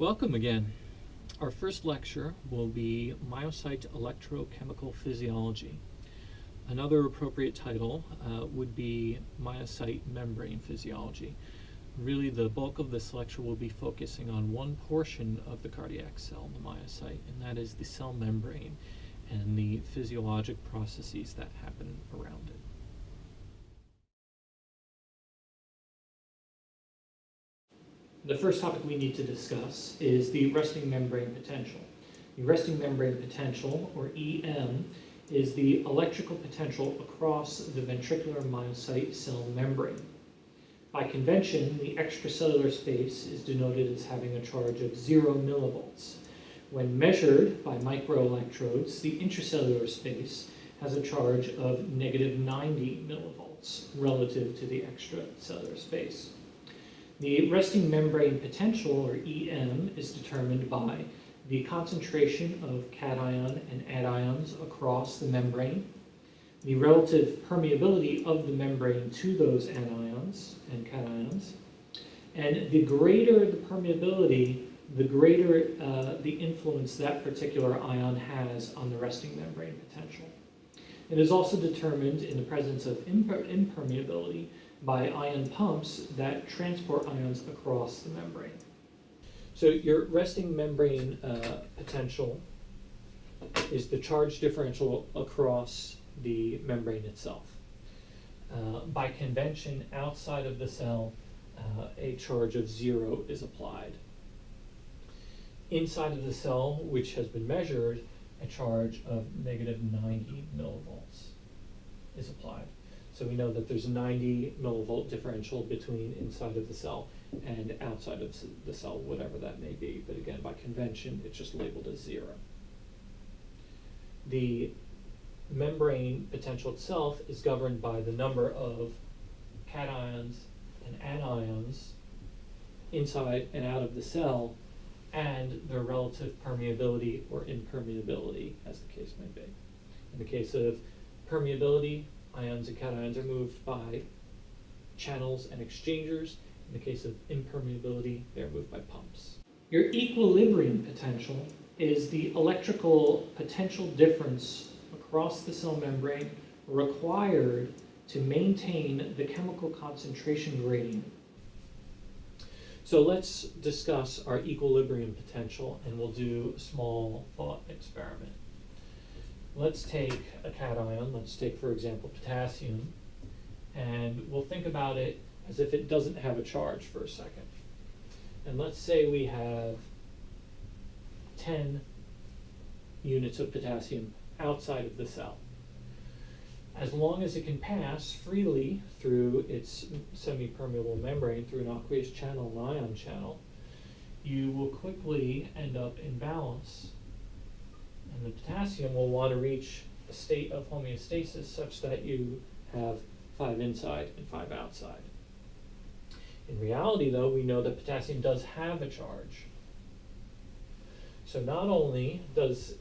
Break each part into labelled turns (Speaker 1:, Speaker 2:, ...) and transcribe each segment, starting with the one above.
Speaker 1: Welcome again. Our first lecture will be Myocyte Electrochemical Physiology. Another appropriate title would be Myocyte Membrane Physiology. Really, the bulk of this lecture will be focusing on one portion of the cardiac cell, the myocyte, and that is the cell membrane and the physiologic processes that happen around it. The first topic we need to discuss is the resting membrane potential. The resting membrane potential, or EM, is the electrical potential across the ventricular myocyte cell membrane. By convention, the extracellular space is denoted as having a charge of 0 millivolts. When measured by microelectrodes, the intracellular space has a charge of negative 90 millivolts relative to the extracellular space. The resting membrane potential, or EM, is determined by the concentration of cation and anions across the membrane, the relative permeability of the membrane to those anions and cations, and the greater the permeability, the greater the influence that particular ion has on the resting membrane potential. It is also determined in the presence of impermeability by ion pumps that transport ions across the membrane. So your resting membrane potential is the charge differential across the membrane itself. By convention, outside of the cell, a charge of 0 is applied. Inside of the cell, which has been measured, a charge of negative 90 millivolts is applied. So we know that there's a 90 millivolt differential between inside of the cell and outside of the cell, whatever that may be. But again, by convention, it's just labeled as 0. The membrane potential itself is governed by the number of cations and anions inside and out of the cell and their relative permeability or impermeability, as the case may be. In the case of permeability, ions and cations are moved by channels and exchangers. In the case of impermeability, they're moved by pumps. Your equilibrium potential is the electrical potential difference across the cell membrane required to maintain the chemical concentration gradient. So let's discuss our equilibrium potential, and we'll do a small thought experiment. Let's take a cation, let's take, for example, potassium, and we'll think about it as if it doesn't have a charge for a second. And let's say we have 10 units of potassium outside of the cell. As long as it can pass freely through its semi-permeable membrane, through an aqueous channel, an ion channel, you will quickly end up in balance. And the potassium will want to reach a state of homeostasis such that you have 5 inside and 5 outside. In reality, though, we know that potassium does have a charge. So not only does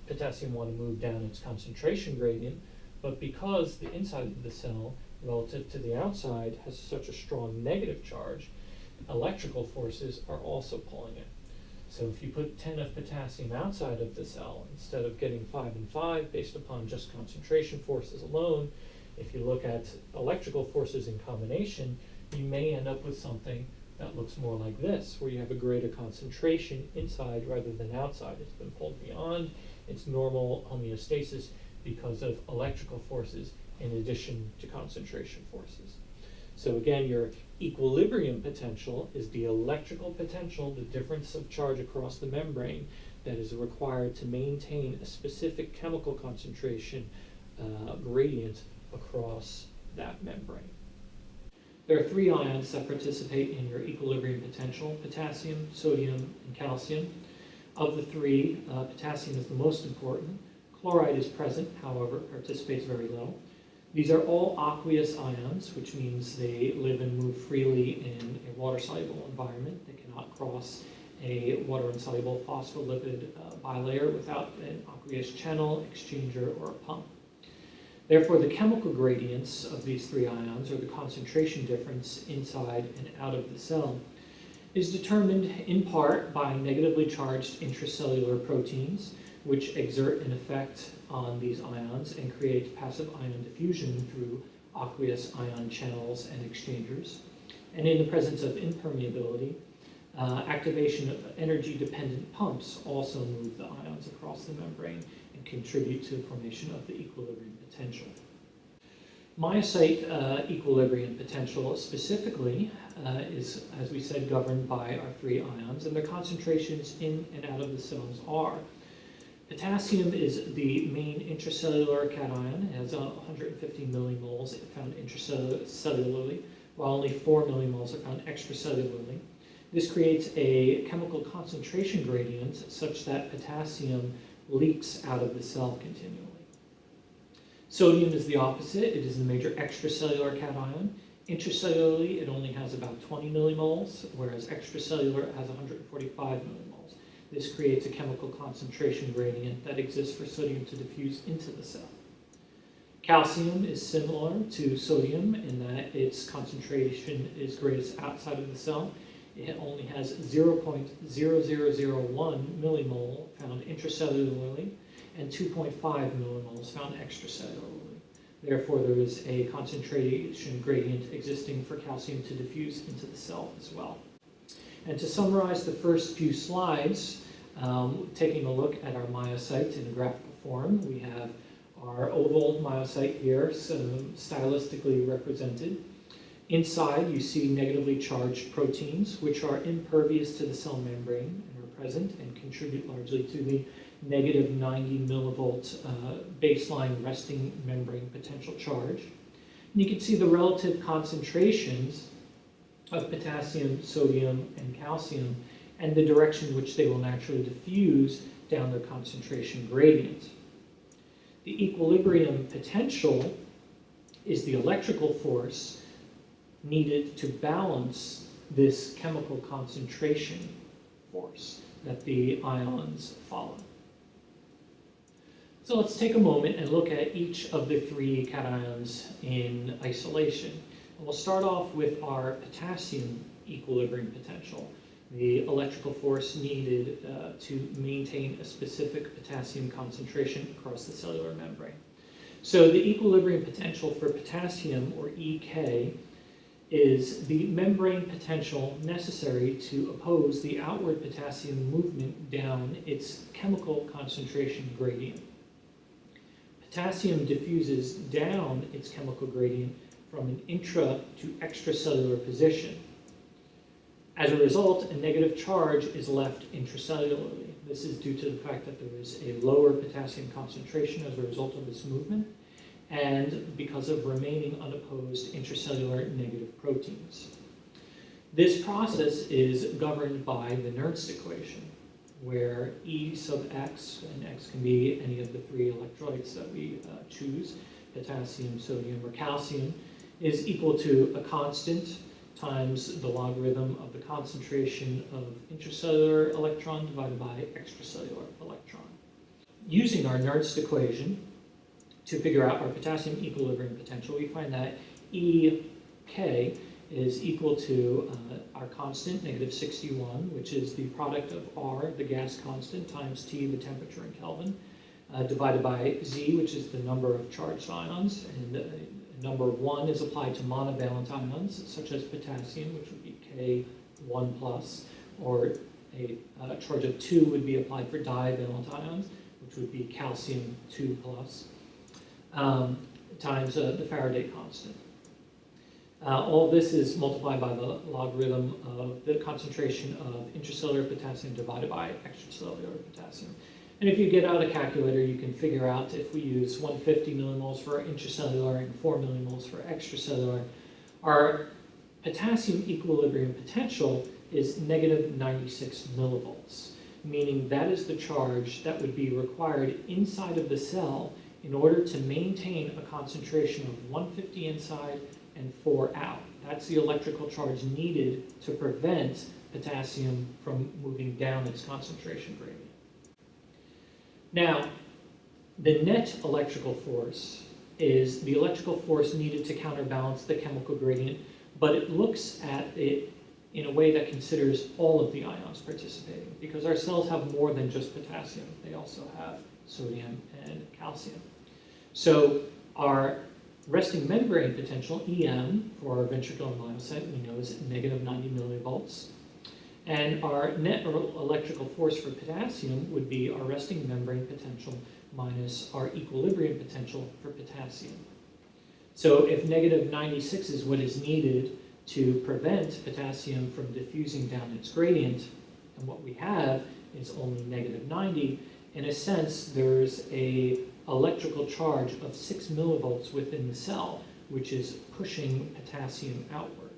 Speaker 1: potassium want to move down its concentration gradient, but because the inside of the cell relative to the outside has such a strong negative charge, electrical forces are also pulling it. So if you put 10 of potassium outside of the cell, instead of getting 5 and 5 based upon just concentration forces alone, if you look at electrical forces in combination, you may end up with something that looks more like this, where you have a greater concentration inside rather than outside. It's been pulled beyond its normal homeostasis because of electrical forces in addition to concentration forces. So again, your equilibrium potential is the electrical potential, the difference of charge across the membrane that is required to maintain a specific chemical concentration gradient across that membrane. There are 3 ions that participate in your equilibrium potential: potassium, sodium, and calcium. Of the 3, potassium is the most important. Chloride is present, however, it participates very low. These are all aqueous ions, which means they live and move freely in a water-soluble environment. They cannot cross a water-insoluble phospholipid bilayer without an aqueous channel, exchanger, or a pump. Therefore, the chemical gradients of these 3 ions, or the concentration difference inside and out of the cell, is determined in part by negatively charged intracellular proteins, which exert an effect on these ions and create passive ion diffusion through aqueous ion channels and exchangers. And in the presence of impermeability, activation of energy-dependent pumps also move the ions across the membrane and contribute to the formation of the equilibrium potential. Myocyte equilibrium potential specifically is, as we said, governed by our three ions, and their concentrations in and out of the cells are: potassium is the main intracellular cation. It has 150 millimoles found intracellularly, while only 4 millimoles are found extracellularly. This creates a chemical concentration gradient such that potassium leaks out of the cell continually. Sodium is the opposite. It is the major extracellular cation. Intracellularly, it only has about 20 millimoles, whereas extracellular has 145 millimoles. This creates a chemical concentration gradient that exists for sodium to diffuse into the cell. Calcium is similar to sodium in that its concentration is greatest outside of the cell. It only has 0.0001 millimole found intracellularly and 2.5 millimoles found extracellularly. Therefore, there is a concentration gradient existing for calcium to diffuse into the cell as well. And to summarize the first few slides, taking a look at our myocytes in a graphical form, we have our oval myocyte here, stylistically represented. Inside, you see negatively charged proteins, which are impervious to the cell membrane and are present and contribute largely to the negative 90 millivolt baseline resting membrane potential charge. And you can see the relative concentrations of potassium, sodium, and calcium, and the direction in which they will naturally diffuse down their concentration gradient. The equilibrium potential is the electrical force needed to balance this chemical concentration force that the ions follow. So let's take a moment and look at each of the three cations in isolation. And we'll start off with our potassium equilibrium potential, the electrical force needed to maintain a specific potassium concentration across the cellular membrane. So the equilibrium potential for potassium, or EK, is the membrane potential necessary to oppose the outward potassium movement down its chemical concentration gradient. Potassium diffuses down its chemical gradient from an intra to extracellular position. As a result, a negative charge is left intracellularly. This is due to the fact that there is a lower potassium concentration as a result of this movement, and because of remaining unopposed intracellular negative proteins. This process is governed by the Nernst equation, where E sub x, and x can be any of the three electrolytes that we choose, potassium, sodium, or calcium, is equal to a constant times the logarithm of the concentration of intracellular electron divided by extracellular electron. Using our Nernst equation to figure out our potassium equilibrium potential, we find that EK is equal to our constant, negative 61, which is the product of R, the gas constant, times T, the temperature in Kelvin, divided by Z, which is the number of charged ions, and number 1 is applied to monovalent ions, such as potassium, which would be K1 plus, or a charge of 2 would be applied for divalent ions, which would be calcium 2 plus, times the Faraday constant. All this is multiplied by the logarithm of the concentration of intracellular potassium divided by extracellular potassium. And if you get out a calculator, you can figure out if we use 150 millimoles for intracellular and 4 millimoles for extracellular, our potassium equilibrium potential is negative 96 millivolts, meaning that is the charge that would be required inside of the cell in order to maintain a concentration of 150 inside and 4 out. That's the electrical charge needed to prevent potassium from moving down its concentration gradient. Now, the net electrical force is the electrical force needed to counterbalance the chemical gradient, but it looks at it in a way that considers all of the ions participating, because our cells have more than just potassium. They also have sodium and calcium. So our resting membrane potential, EM, for our ventricular myocyte, we know is negative 90 millivolts. And our net electrical force for potassium would be our resting membrane potential minus our equilibrium potential for potassium. So if negative 96 is what is needed to prevent potassium from diffusing down its gradient, and what we have is only negative 90, in a sense, there's a electrical charge of 6 millivolts within the cell, which is pushing potassium outward.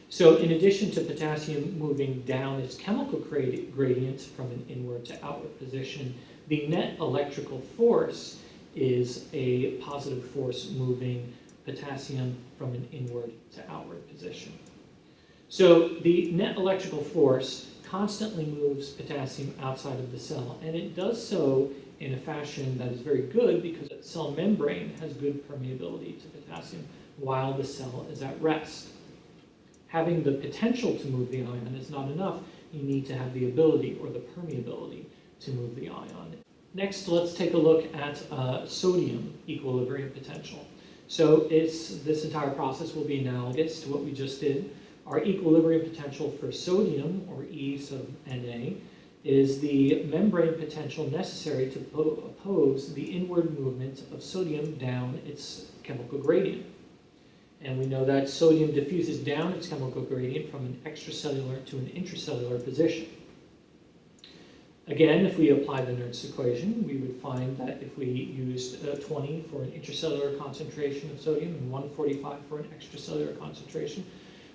Speaker 1: So in addition to potassium moving down its chemical gradient from an inward to outward position, the net electrical force is a positive force moving potassium from an inward to outward position. So the net electrical force constantly moves potassium outside of the cell, and it does so in a fashion that is very good because the cell membrane has good permeability to potassium while the cell is at rest. Having the potential to move the ion is not enough. You need to have the ability or the permeability to move the ion. Next, let's take a look at sodium equilibrium potential. So this entire process will be analogous to what we just did. Our equilibrium potential for sodium, or E sub Na, is the membrane potential necessary to oppose the inward movement of sodium down its chemical gradient. And we know that sodium diffuses down its chemical gradient from an extracellular to an intracellular position. Again, if we apply the Nernst equation, we would find that if we used 20 for an intracellular concentration of sodium and 145 for an extracellular concentration,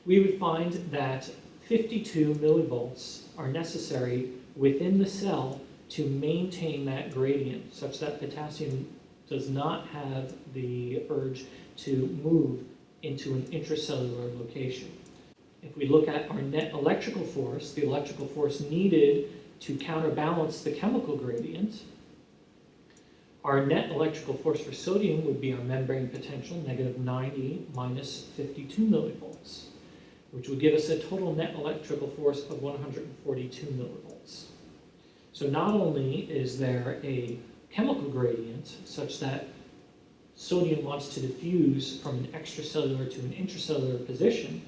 Speaker 1: we would find that 52 millivolts are necessary within the cell to maintain that gradient such that potassium does not have the urge to move into an intracellular location. If we look at our net electrical force, the electrical force needed to counterbalance the chemical gradient, our net electrical force for sodium would be our membrane potential, negative 90 minus 52 millivolts, which would give us a total net electrical force of 142 millivolts. So not only is there a chemical gradient such that sodium wants to diffuse from an extracellular to an intracellular position,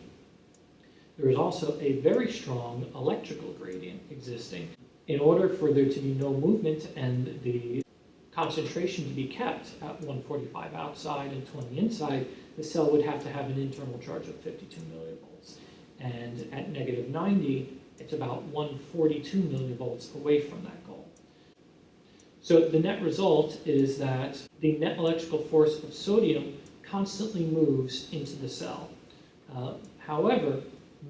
Speaker 1: there is also a very strong electrical gradient existing. In order for there to be no movement and the concentration to be kept at 145 outside and 20 inside, the cell would have to have an internal charge of 52 millivolts. And at negative 90, it's about 142 millivolts away from that goal. So the net result is that the net electrical force of sodium constantly moves into the cell. However,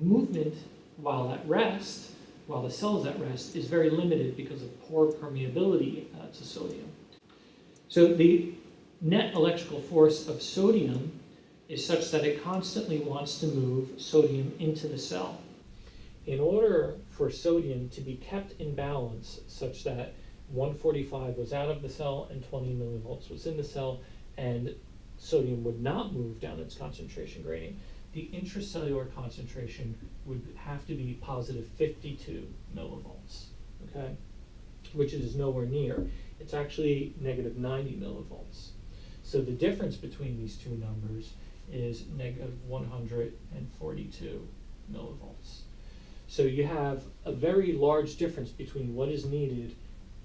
Speaker 1: movement while at rest, while the cell is at rest, is very limited because of poor permeability to sodium. So the net electrical force of sodium is such that it constantly wants to move sodium into the cell. In order for sodium to be kept in balance such that 145 was out of the cell and 20 millivolts was in the cell, and sodium would not move down its concentration gradient, the intracellular concentration would have to be positive 52 millivolts, okay? Which is nowhere near. It's actually negative 90 millivolts. So the difference between these two numbers is negative 142 millivolts. So you have a very large difference between what is needed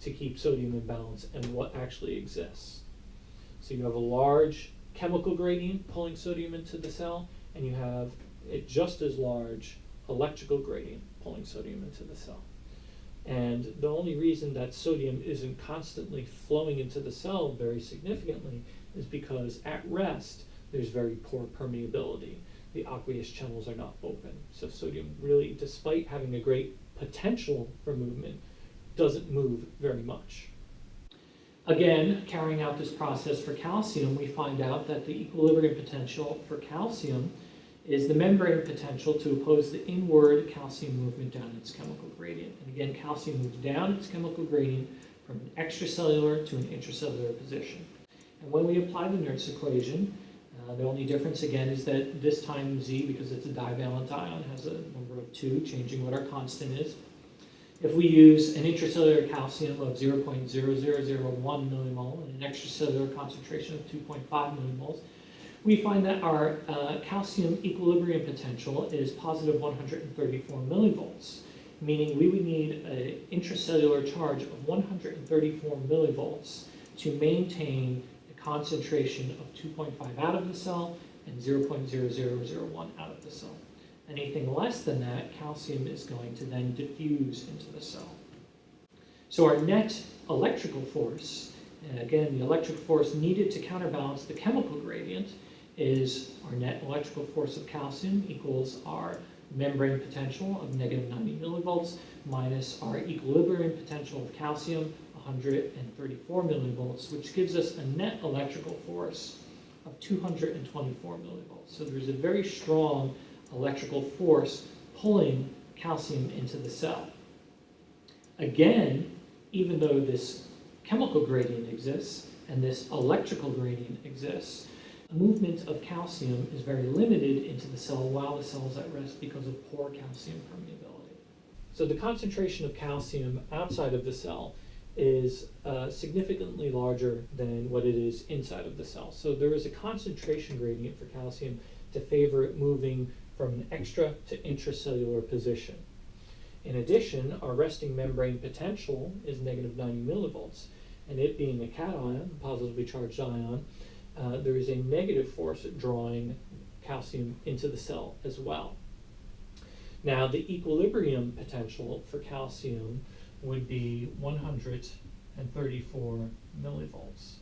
Speaker 1: to keep sodium in balance and what actually exists. So you have a large chemical gradient pulling sodium into the cell, and you have a just as large electrical gradient pulling sodium into the cell. And the only reason that sodium isn't constantly flowing into the cell very significantly is because at rest, there's very poor permeability. The aqueous channels are not open. So sodium really, despite having a great potential for movement, doesn't move very much. Again, carrying out this process for calcium, we find out that the equilibrium potential for calcium is the membrane potential to oppose the inward calcium movement down its chemical gradient. And again, calcium moves down its chemical gradient from an extracellular to an intracellular position. And when we apply the Nernst equation, The only difference again is that this time Z, because it's a divalent ion, has a number of 2, changing what our constant is. If we use an intracellular calcium of 0.0001 millimole and an extracellular concentration of 2.5 millimoles, we find that our calcium equilibrium potential is positive 134 millivolts, meaning we would need an intracellular charge of 134 millivolts to maintain a concentration of 2.5 out of the cell and 0.0001 out of the cell. Anything less than that, calcium is going to then diffuse into the cell. So our net electrical force, and again, the electric force needed to counterbalance the chemical gradient, is our net electrical force of calcium equals our membrane potential of negative 90 millivolts minus our equilibrium potential of calcium, 134 millivolts, which gives us a net electrical force of 224 millivolts. So there's a very strong electrical force pulling calcium into the cell. Again, even though this chemical gradient exists and this electrical gradient exists, movement of calcium is very limited into the cell while the cell is at rest because of poor calcium permeability. So the concentration of calcium outside of the cell is significantly larger than what it is inside of the cell. So there is a concentration gradient for calcium to favor it moving from an extra to intracellular position. In addition, our resting membrane potential is negative 90 millivolts, and it being a cation, a positively charged ion, there is a negative force drawing calcium into the cell as well. Now, the equilibrium potential for calcium would be 134 millivolts.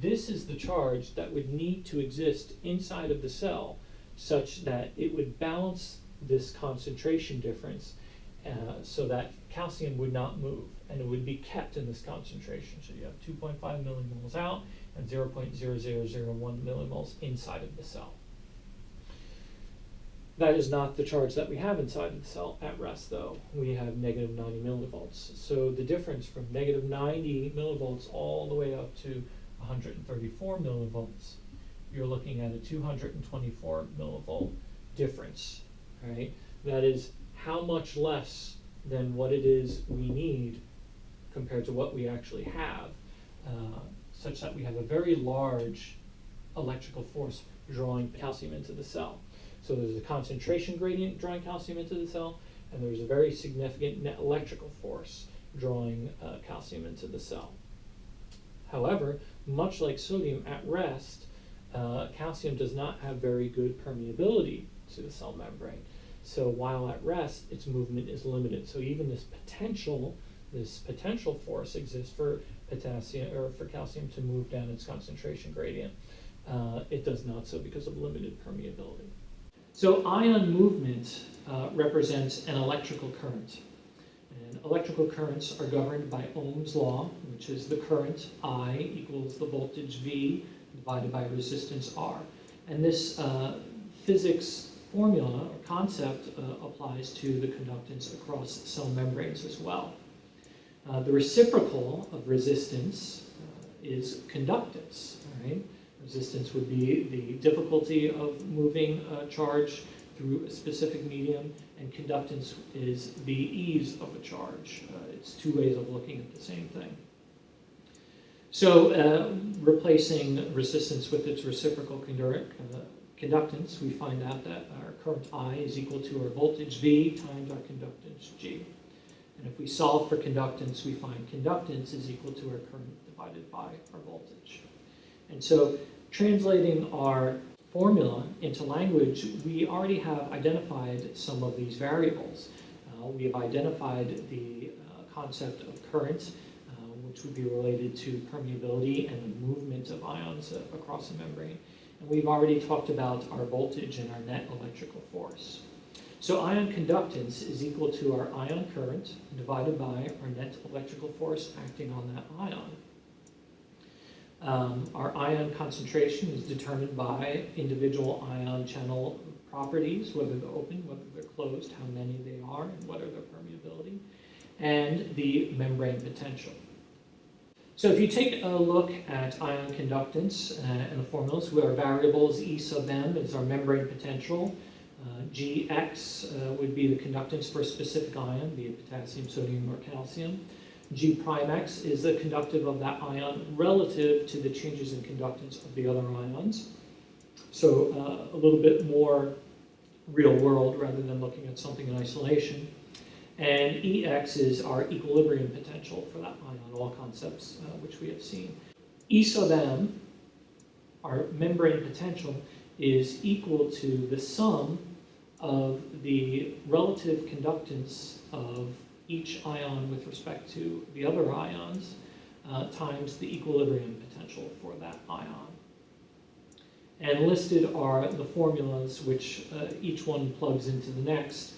Speaker 1: This is the charge that would need to exist inside of the cell such that it would balance this concentration difference so that calcium would not move and it would be kept in this concentration. So you have 2.5 millimoles out and 0.0001 millimoles inside of the cell. That is not the charge that we have inside of the cell at rest, though. We have negative 90 millivolts. So the difference from negative 90 millivolts all the way up to 134 millivolts, you're looking at a 224 millivolt difference, right? That is how much less than what it is we need compared to what we actually have, such that we have a very large electrical force drawing calcium into the cell. So there's a concentration gradient drawing calcium into the cell, and there's a very significant net electrical force drawing calcium into the cell. However, much like sodium at rest, calcium does not have very good permeability to the cell membrane. So while at rest, its movement is limited. So even this potential force exists for potassium or for calcium to move down its concentration gradient. It does not so because of limited permeability. So ion movement represents an electrical current. And electrical currents are governed by Ohm's law, which is the current I equals the voltage V divided by resistance R. And this physics formula or concept applies to the conductance across cell membranes as well. The reciprocal of resistance is conductance, right? Resistance would be the difficulty of moving a charge through a specific medium, and conductance is the ease of a charge. It's two ways of looking at the same thing. So replacing resistance with its reciprocal conductance, we find out that our current I is equal to our voltage V times our conductance G. And if we solve for conductance, we find conductance is equal to our current divided by our voltage. And so translating our formula into language, we already have identified some of these variables. We have identified the concept of current, which would be related to permeability and the movement of ions across a membrane. And we've already talked about our voltage and our net electrical force. So ion conductance is equal to our ion current divided by our net electrical force acting on that ion. Our ion concentration is determined by individual ion channel properties, whether they're open, whether they're closed, how many they are, and what are their permeability, and the membrane potential. So if you take a look at ion conductance and the formulas, where our variables, E sub m is our membrane potential, Gx would be the conductance for a specific ion, be it potassium, sodium, or calcium. G prime x is the conductive of that ion relative to the changes in conductance of the other ions. So a little bit more real world rather than looking at something in isolation. And Ex is our equilibrium potential for that ion, all concepts which we have seen. E sub m, our membrane potential, is equal to the sum of the relative conductance of each ion with respect to the other ions times the equilibrium potential for that ion. And listed are the formulas which each one plugs into the next,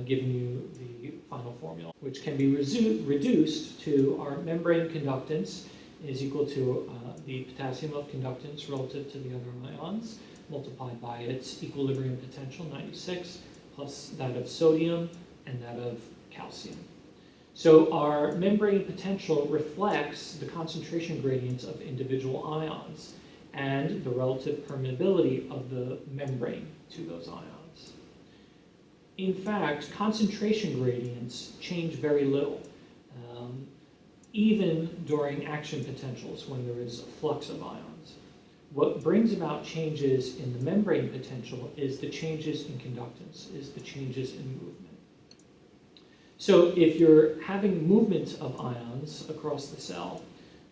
Speaker 1: giving you the final formula, which can be reduced to our membrane conductance is equal to the potassium of conductance relative to the other ions, multiplied by its equilibrium potential, 96, plus that of sodium and that of calcium. So our membrane potential reflects the concentration gradients of individual ions and the relative permeability of the membrane to those ions. In fact, concentration gradients change very little, even during action potentials when there is a flux of ions. What brings about changes in the membrane potential is the changes in conductance, is the changes in movement. So if you're having movement of ions across the cell,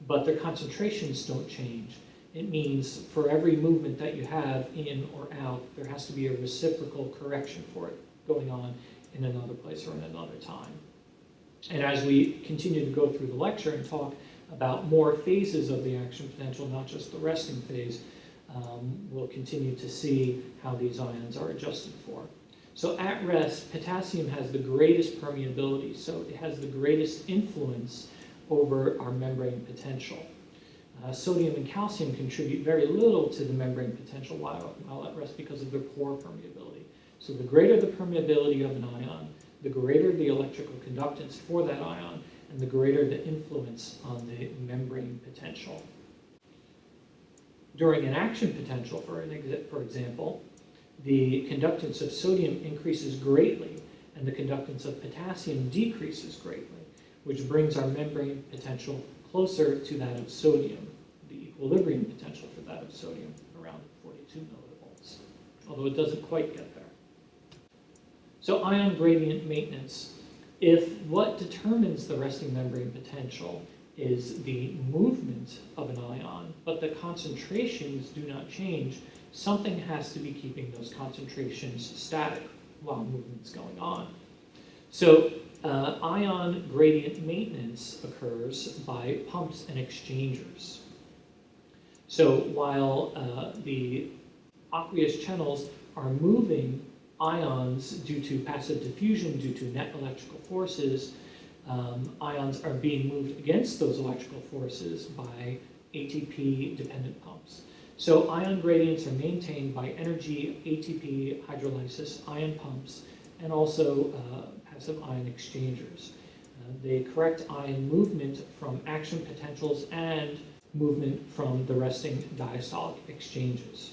Speaker 1: but their concentrations don't change, it means for every movement that you have in or out, there has to be a reciprocal correction for it going on in another place or in another time. And as we continue to go through the lecture and talk about more phases of the action potential, not just the resting phase, we'll continue to see how these ions are adjusted for. So at rest, potassium has the greatest permeability, so it has the greatest influence over our membrane potential. Sodium and calcium contribute very little to the membrane potential while at rest because of their poor permeability. So the greater the permeability of an ion, the greater the electrical conductance for that ion, and the greater the influence on the membrane potential. During an action potential, for example, the conductance of sodium increases greatly and the conductance of potassium decreases greatly, which brings our membrane potential closer to that of sodium, the equilibrium potential for that of sodium, around 42 millivolts, although it doesn't quite get there. So ion gradient maintenance. If what determines the resting membrane potential is the movement of an ion, but the concentrations do not change, something has to be keeping those concentrations static while movement's going on. So ion gradient maintenance occurs by pumps and exchangers. So while the aqueous channels are moving ions due to passive diffusion, due to net electrical forces, ions are being moved against those electrical forces by ATP-dependent pumps. So ion gradients are maintained by energy ATP hydrolysis ion pumps and also passive ion exchangers. They correct ion movement from action potentials and movement from the resting diastolic exchanges.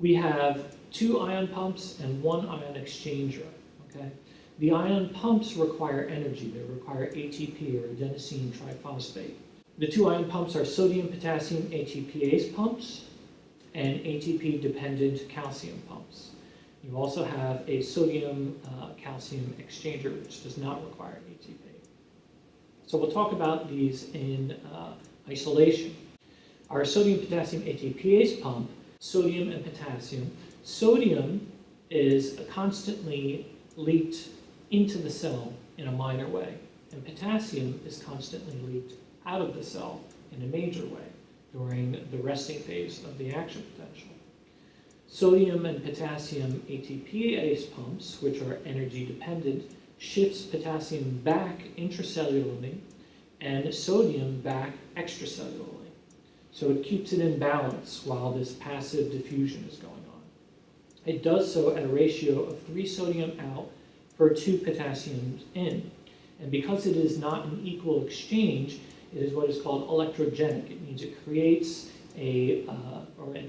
Speaker 1: We have 2 ion pumps and 1 ion exchanger. Okay? The ion pumps require energy. They require ATP, or adenosine triphosphate. The 2 ion pumps are sodium-potassium ATPase pumps and ATP-dependent calcium pumps. You also have a sodium-calcium exchanger, which does not require ATP. So we'll talk about these in isolation. Our sodium-potassium ATPase pump, sodium and potassium. Sodium is constantly leaked into the cell in a minor way, and potassium is constantly leaked out of the cell in a major way during the resting phase of the action potential. Sodium and potassium ATPase pumps, which are energy dependent, shifts potassium back intracellularly and sodium back extracellularly. So it keeps it in balance while this passive diffusion is going on. It does so at a ratio of 3 sodium out per 2 potassiums in. And because it is not an equal exchange, it is what is called electrogenic. It means it creates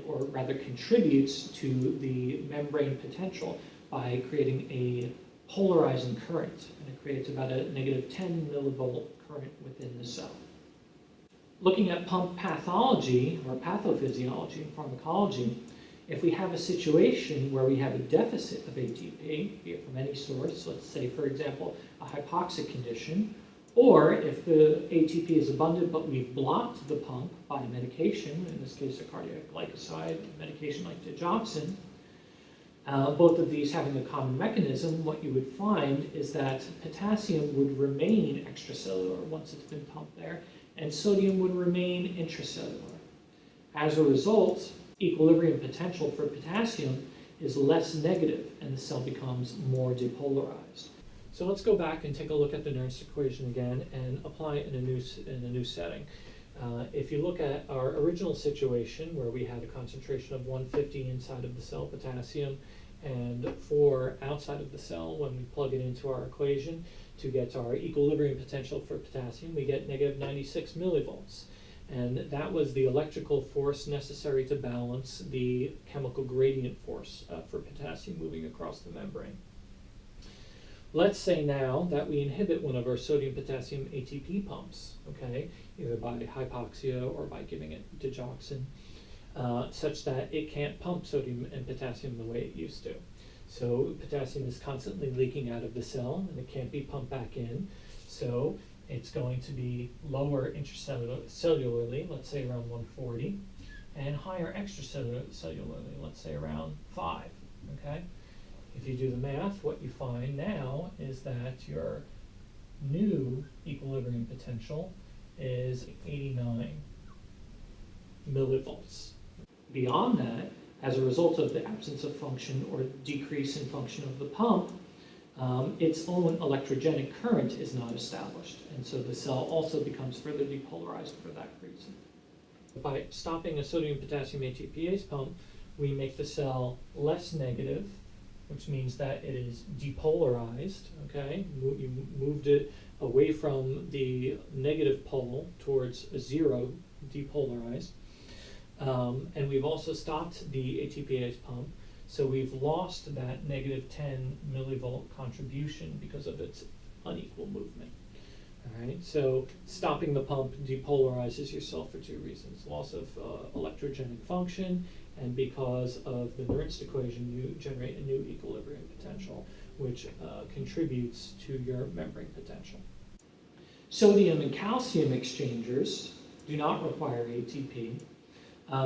Speaker 1: or rather contributes to the membrane potential by creating a polarizing current, and it creates about a negative 10 millivolt current within the cell. Looking at pump pathology or pathophysiology in pharmacology, if we have a situation where we have a deficit of ATP, be it from any source, let's say, for example, a hypoxic condition, or if the ATP is abundant but we've blocked the pump by medication, in this case a cardiac glycoside medication like digoxin, both of these having a common mechanism, what you would find is that potassium would remain extracellular once it's been pumped there, and sodium would remain intracellular. As a result, equilibrium potential for potassium is less negative and the cell becomes more depolarized. So let's go back and take a look at the Nernst equation again and apply it in a new setting. If you look at our original situation where we had a concentration of 150 inside of the cell potassium and 4 outside of the cell, when we plug it into our equation to get our equilibrium potential for potassium, we get negative 96 millivolts. And that was the electrical force necessary to balance the chemical gradient force for potassium moving across the membrane. Let's say now that we inhibit one of our sodium-potassium ATP pumps, okay, either by hypoxia or by giving it digoxin, such that it can't pump sodium and potassium the way it used to. So potassium is constantly leaking out of the cell and it can't be pumped back in. So it's going to be lower intracellularly, let's say around 140, and higher extracellularly, let's say around 5, okay? If you do the math, what you find now is that your new equilibrium potential is 89 millivolts. Beyond that, as a result of the absence of function or decrease in function of the pump, its own electrogenic current is not established, and so the cell also becomes further depolarized for that reason. By stopping a sodium-potassium ATPase pump, we make the cell less negative, which means that it is depolarized, okay? You moved it away from the negative pole towards a 0, depolarized. And we've also stopped the ATPase pump, so we've lost that negative 10 millivolt contribution because of its unequal movement. All right, so stopping the pump depolarizes your cell for 2 reasons: loss of electrogenic function, and because of the Nernst equation, you generate a new equilibrium potential, which contributes to your membrane potential. Sodium and calcium exchangers do not require ATP.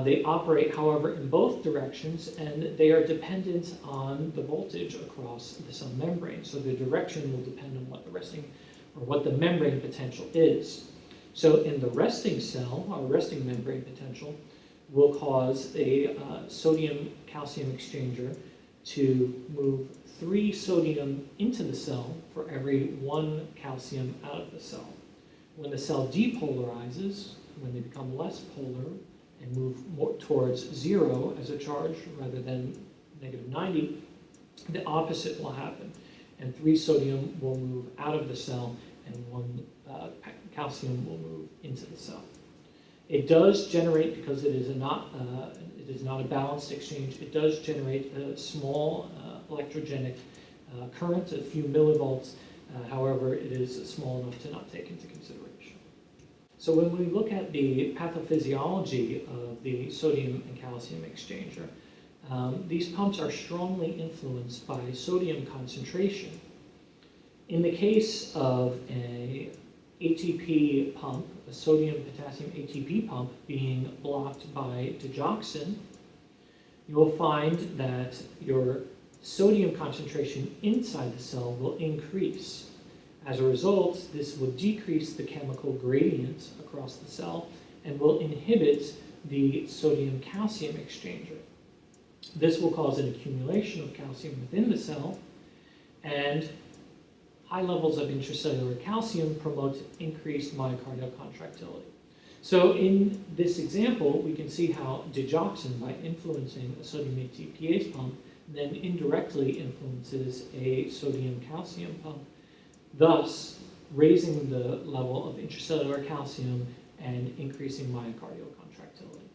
Speaker 1: They operate, however, in both directions, and they are dependent on the voltage across the cell membrane. So the direction will depend on what the membrane potential is. So in the resting cell, our resting membrane potential will cause a sodium-calcium exchanger to move 3 sodium into the cell for every 1 calcium out of the cell. When the cell depolarizes, when they become less polar and move more towards 0 as a charge rather than negative 90, the opposite will happen, and 3 sodium will move out of the cell and 1 calcium will move into the cell. It does generate, because it is not a balanced exchange, it does generate a small electrogenic current, a few millivolts. However, it is small enough to not take into consideration. So when we look at the pathophysiology of the sodium and calcium exchanger, these pumps are strongly influenced by sodium concentration. In the case of an ATP pump, a sodium-potassium ATP pump being blocked by digoxin, you will find that your sodium concentration inside the cell will increase. As a result, this will decrease the chemical gradient across the cell and will inhibit the sodium-calcium exchanger. This will cause an accumulation of calcium within the cell, and high levels of intracellular calcium promote increased myocardial contractility. So in this example, we can see how digoxin, by influencing a sodium ATPase pump, then indirectly influences a sodium-calcium pump, thus raising the level of intracellular calcium and increasing myocardial contractility.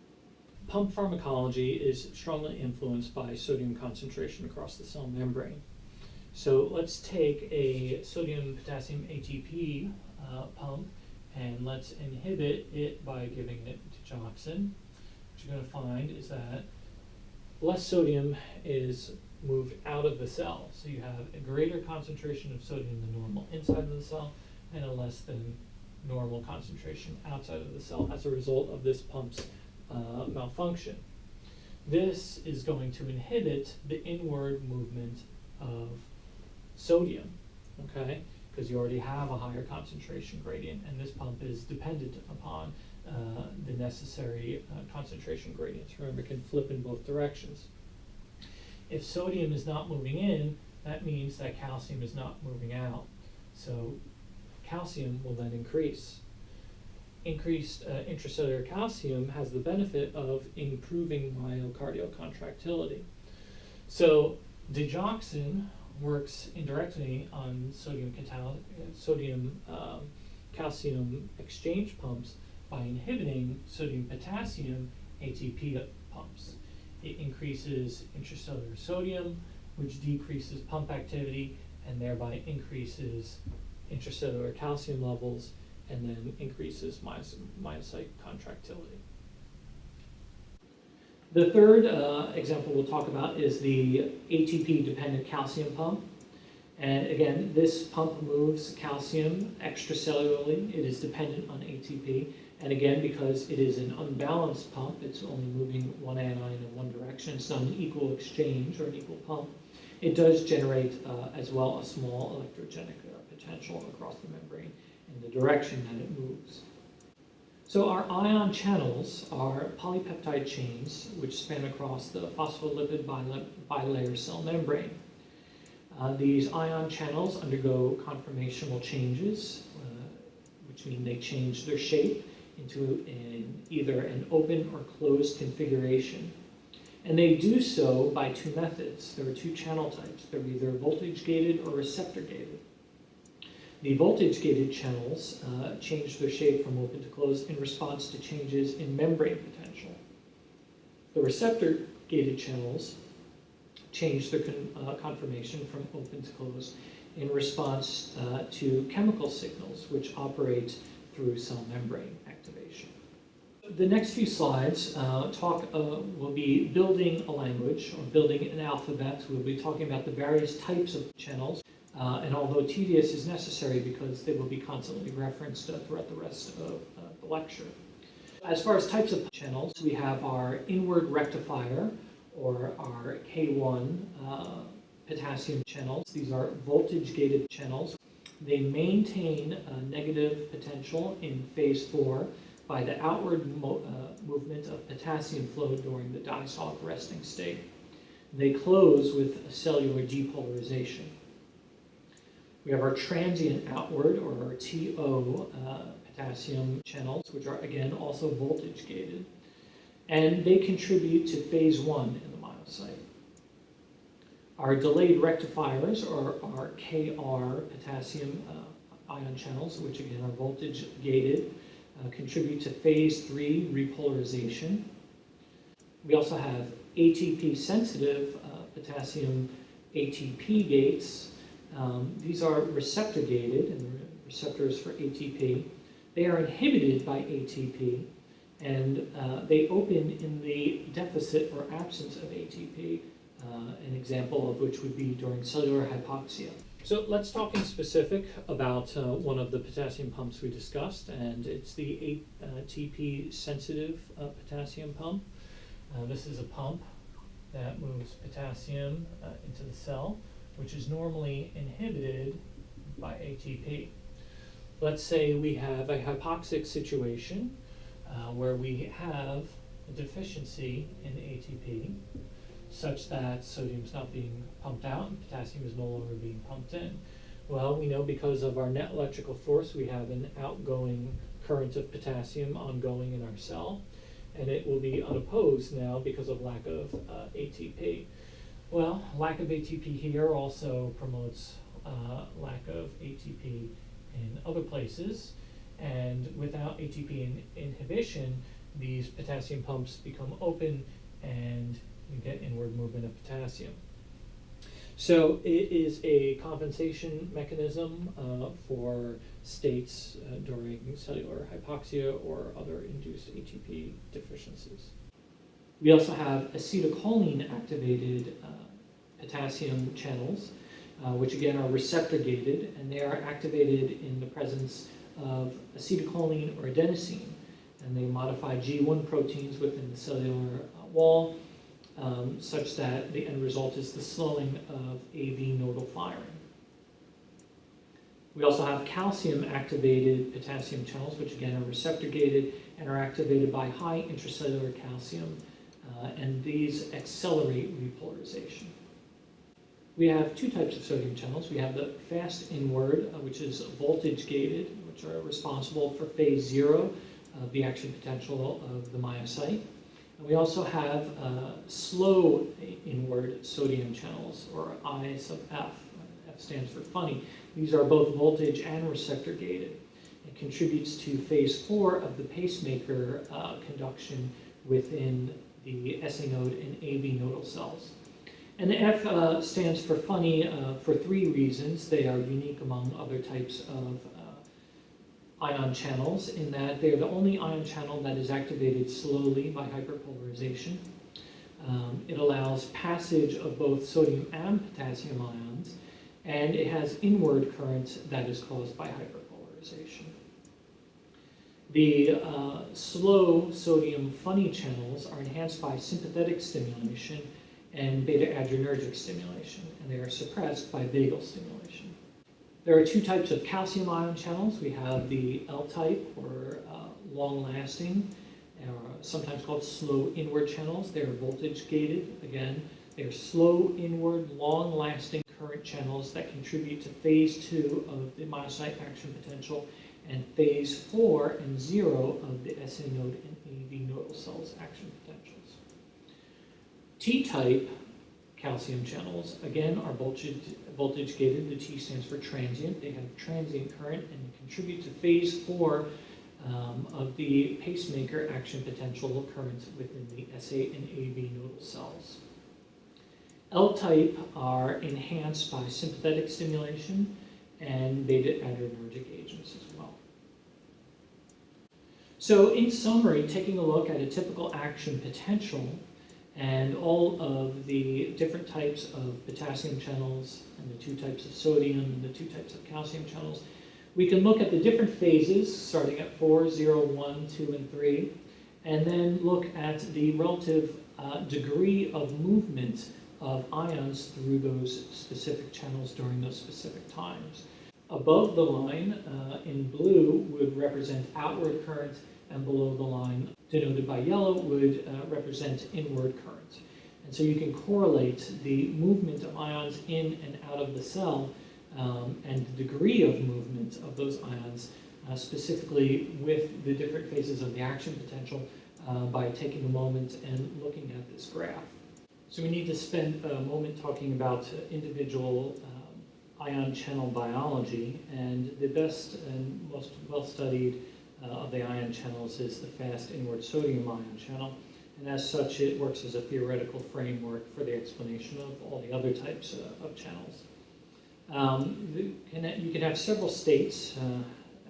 Speaker 1: Pump pharmacology is strongly influenced by sodium concentration across the cell membrane. So let's take a sodium-potassium ATP pump and let's inhibit it by giving it digoxin. What you're going to find is that less sodium is moved out of the cell. So you have a greater concentration of sodium than normal inside of the cell and a less than normal concentration outside of the cell as a result of this pump's malfunction. This is going to inhibit the inward movement of sodium, okay? Because you already have a higher concentration gradient, and this pump is dependent upon the necessary concentration gradients. Remember, it can flip in both directions. If sodium is not moving in, that means that calcium is not moving out. So calcium will then increase. Increased intracellular calcium has the benefit of improving myocardial contractility. So digoxin works indirectly on sodium calcium exchange pumps by inhibiting sodium potassium ATP pumps. It increases intracellular sodium, which decreases pump activity and thereby increases intracellular calcium levels and then increases myocyte contractility. The third example we'll talk about is the ATP-dependent calcium pump. And again, this pump moves calcium extracellularly. It is dependent on ATP. And again, because it is an unbalanced pump, it's only moving one anion in one direction. It's not an equal exchange or an equal pump. It does generate as well a small electrogenic potential across the membrane in the direction that it moves. So our ion channels are polypeptide chains which span across the phospholipid bilayer cell membrane. These ion channels undergo conformational changes, which mean they change their shape into either an open or closed configuration. And they do so by two methods. There are two channel types. They're either voltage-gated or receptor-gated. The voltage-gated channels change their shape from open to closed in response to changes in membrane potential. The receptor-gated channels change their conformation from open to closed in response to chemical signals which operate through cell membrane activation. The next few slides will be building a language or building an alphabet. We'll be talking about the various types of channels. And although tedious is necessary because they will be constantly referenced throughout the rest of the lecture. As far as types of channels, we have our inward rectifier, or our K1 potassium channels. These are voltage-gated channels. They maintain a negative potential in phase 4 by the outward movement of potassium flow during the diastolic resting state. They close with a cellular depolarization. We have our transient outward, or our TO, potassium channels, which are, again, also voltage-gated. And they contribute to phase 1 in the myocyte. Our delayed rectifiers, or our KR potassium ion channels, which, again, are voltage-gated, contribute to phase 3 repolarization. We also have ATP-sensitive potassium ATP gates. These are receptor-gated, and the receptors for ATP. They are inhibited by ATP, and they open in the deficit or absence of ATP, an example of which would be during cellular hypoxia. So let's talk in specific about one of the potassium pumps we discussed, and it's the ATP-sensitive potassium pump. This is a pump that moves potassium into the cell, which is normally inhibited by ATP. Let's say we have a hypoxic situation where we have a deficiency in ATP such that sodium is not being pumped out and potassium is no longer being pumped in. Well, we know because of our net electrical force, we have an outgoing current of potassium ongoing in our cell, and it will be unopposed now because of lack of ATP. Well, lack of ATP here also promotes lack of ATP in other places. And without ATP inhibition, these potassium pumps become open and you get inward movement of potassium. So it is a compensation mechanism for states during cellular hypoxia or other induced ATP deficiencies. We also have acetylcholine activated potassium channels, which again are receptor gated, and they are activated in the presence of acetylcholine or adenosine, and they modify G1 proteins within the cellular wall such that the end result is the slowing of AV nodal firing. We also have calcium activated potassium channels, which again are receptor gated and are activated by high intracellular calcium, and these accelerate repolarization. We have two types of sodium channels. We have the fast inward, which is voltage gated, which are responsible for phase 0 of the action potential of the myocyte. And we also have slow inward sodium channels, or I sub F. F stands for funny. These are both voltage and receptor gated. It contributes to phase 4 of the pacemaker conduction within the SA node and AV nodal cells. And the F stands for funny for 3 reasons. They are unique among other types of ion channels in that they're the only ion channel that is activated slowly by hyperpolarization. It allows passage of both sodium and potassium ions, and it has inward current that is caused by hyperpolarization. The slow sodium funny channels are enhanced by sympathetic stimulation and beta-adrenergic stimulation, and they are suppressed by vagal stimulation. There are 2 types of calcium ion channels. We have the L-type, or long-lasting, sometimes called slow inward channels. They are voltage gated. Again, they are slow inward, long-lasting current channels that contribute to phase 2 of the myocyte action potential and phase 4 and 0 of the SA node and AV nodal cells action potentials. T-type calcium channels, again, are voltage gated. The T stands for transient. They have transient current and contribute to phase 4 of the pacemaker action potential occurrence within the SA and AV nodal cells. L-type are enhanced by sympathetic stimulation and beta-adrenergic agents as well. So in summary, taking a look at a typical action potential and all of the different types of potassium channels and the 2 types of sodium and the 2 types of calcium channels, we can look at the different phases starting at 4, 0, 1, 2, and 3, and then look at the relative degree of movement of ions through those specific channels during those specific times. Above the line in blue would represent outward current, and below the line denoted by yellow would represent inward current. And so you can correlate the movement of ions in and out of the cell and the degree of movement of those ions specifically with the different phases of the action potential by taking a moment and looking at this graph. So we need to spend a moment talking about individual ion channel biology, and the best and most well-studied of the ion channels is the fast inward sodium ion channel, and as such it works as a theoretical framework for the explanation of all the other types of channels. You can have several states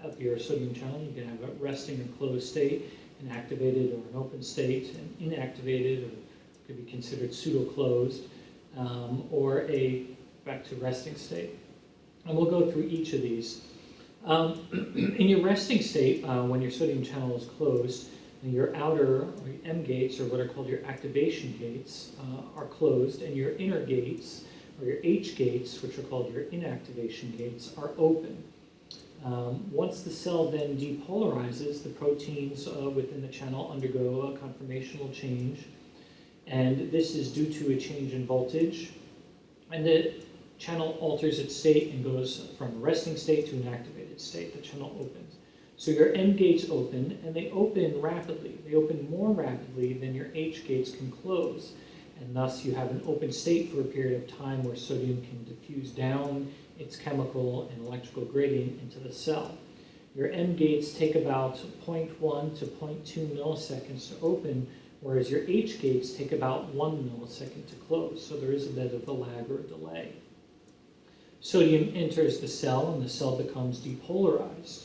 Speaker 1: of your sodium channel. You can have a resting or closed state, an activated or an open state, an inactivated, or could be considered pseudo-closed, or a back to resting state. And we'll go through each of these. In your resting state, when your sodium channel is closed, your outer or your M gates, or what are called your activation gates, are closed, and your inner gates, or your H gates, which are called your inactivation gates, are open. Once the cell then depolarizes, the proteins within the channel undergo a conformational change, and this is due to a change in voltage, and the channel alters its state and goes from a resting state to an activated state. The channel opens. So your M gates open, and they open rapidly. They open more rapidly than your H gates can close, and thus you have an open state for a period of time where sodium can diffuse down its chemical and electrical gradient into the cell. Your M gates take about 0.1 to 0.2 milliseconds to open, whereas your H gates take about 1 millisecond to close, so there is a bit of a lag or a delay. Sodium enters the cell and the cell becomes depolarized.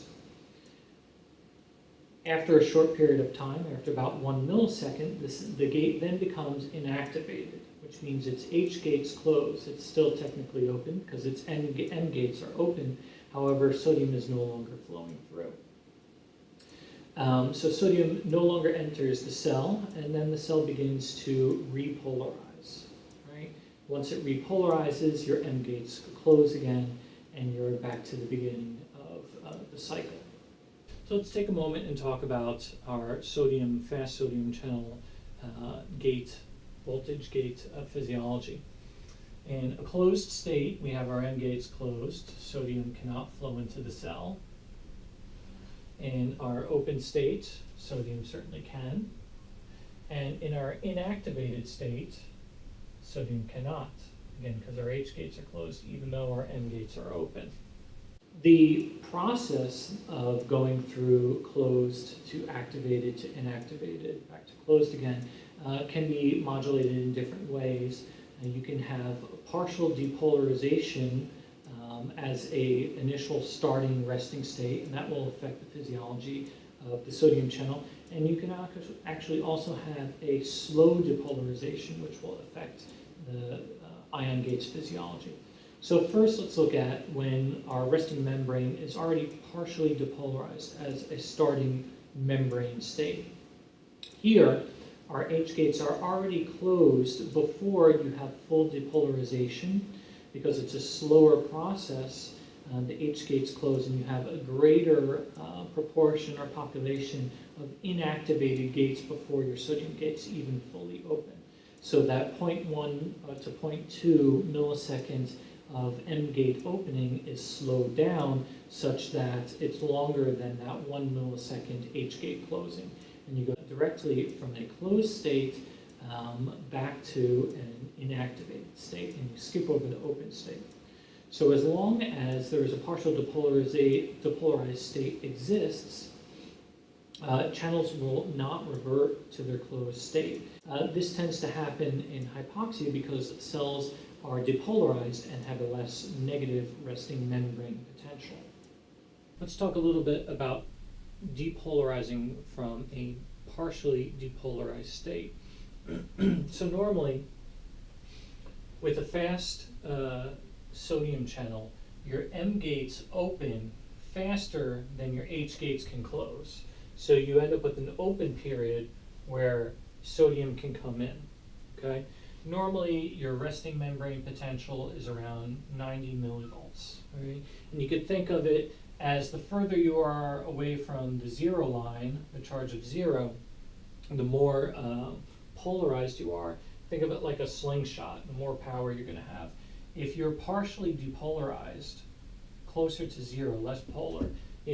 Speaker 1: After a short period of time, after about 1 millisecond, the gate then becomes inactivated, which means its H gates close. It's still technically open because its M gates are open. However, sodium is no longer flowing through. So sodium no longer enters the cell, and then the cell begins to repolarize. Right? Once it repolarizes, your M gates close again, and you're back to the beginning of the cycle. So let's take a moment and talk about our fast sodium channel voltage gate physiology. In a closed state, we have our M gates closed. Sodium cannot flow into the cell. In our open state, sodium certainly can. And in our inactivated state, sodium cannot. Again, because our H gates are closed, even though our M gates are open. The process of going through closed to activated to inactivated, back to closed again, can be modulated in different ways. You can have partial depolarization as a initial starting resting state, and that will affect the physiology of the sodium channel. And you can actually also have a slow depolarization, which will affect the ion gates physiology. So first, let's look at when our resting membrane is already partially depolarized as a starting membrane state. Here, our H gates are already closed before you have full depolarization. Because it's a slower process, the H gates close and you have a greater proportion or population of inactivated gates before your sodium gates even fully open. So that 0.1 to 0.2 milliseconds of M gate opening is slowed down such that it's longer than that 1 millisecond H gate closing. And you go directly from a closed state back to an inactivated state, and you skip over the open state. So as long as there is a partial depolarized state exists, channels will not revert to their closed state. This tends to happen in hypoxia because cells are depolarized and have a less negative resting membrane potential. Let's talk a little bit about depolarizing from a partially depolarized state. So normally, with a fast sodium channel, your M gates open faster than your H gates can close. So you end up with an open period where sodium can come in. Okay? Normally, your resting membrane potential is around 90 millivolts. Right? And you could think of it as the further you are away from the zero line, the charge of zero, the more polarized you are. Think of it like a slingshot, the more power you're going to have. If you're partially depolarized, closer to zero, less polar,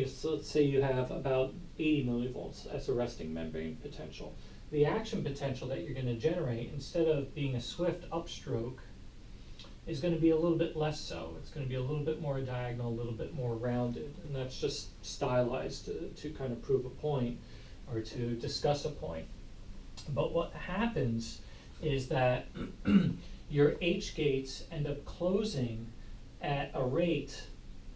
Speaker 1: so let's say you have about 80 millivolts as a resting membrane potential. The action potential that you're going to generate, instead of being a swift upstroke, is going to be a little bit less so. It's going to be a little bit more diagonal, a little bit more rounded, and that's just stylized to kind of prove a point or to discuss a point. But what happens is that your H gates end up closing at a rate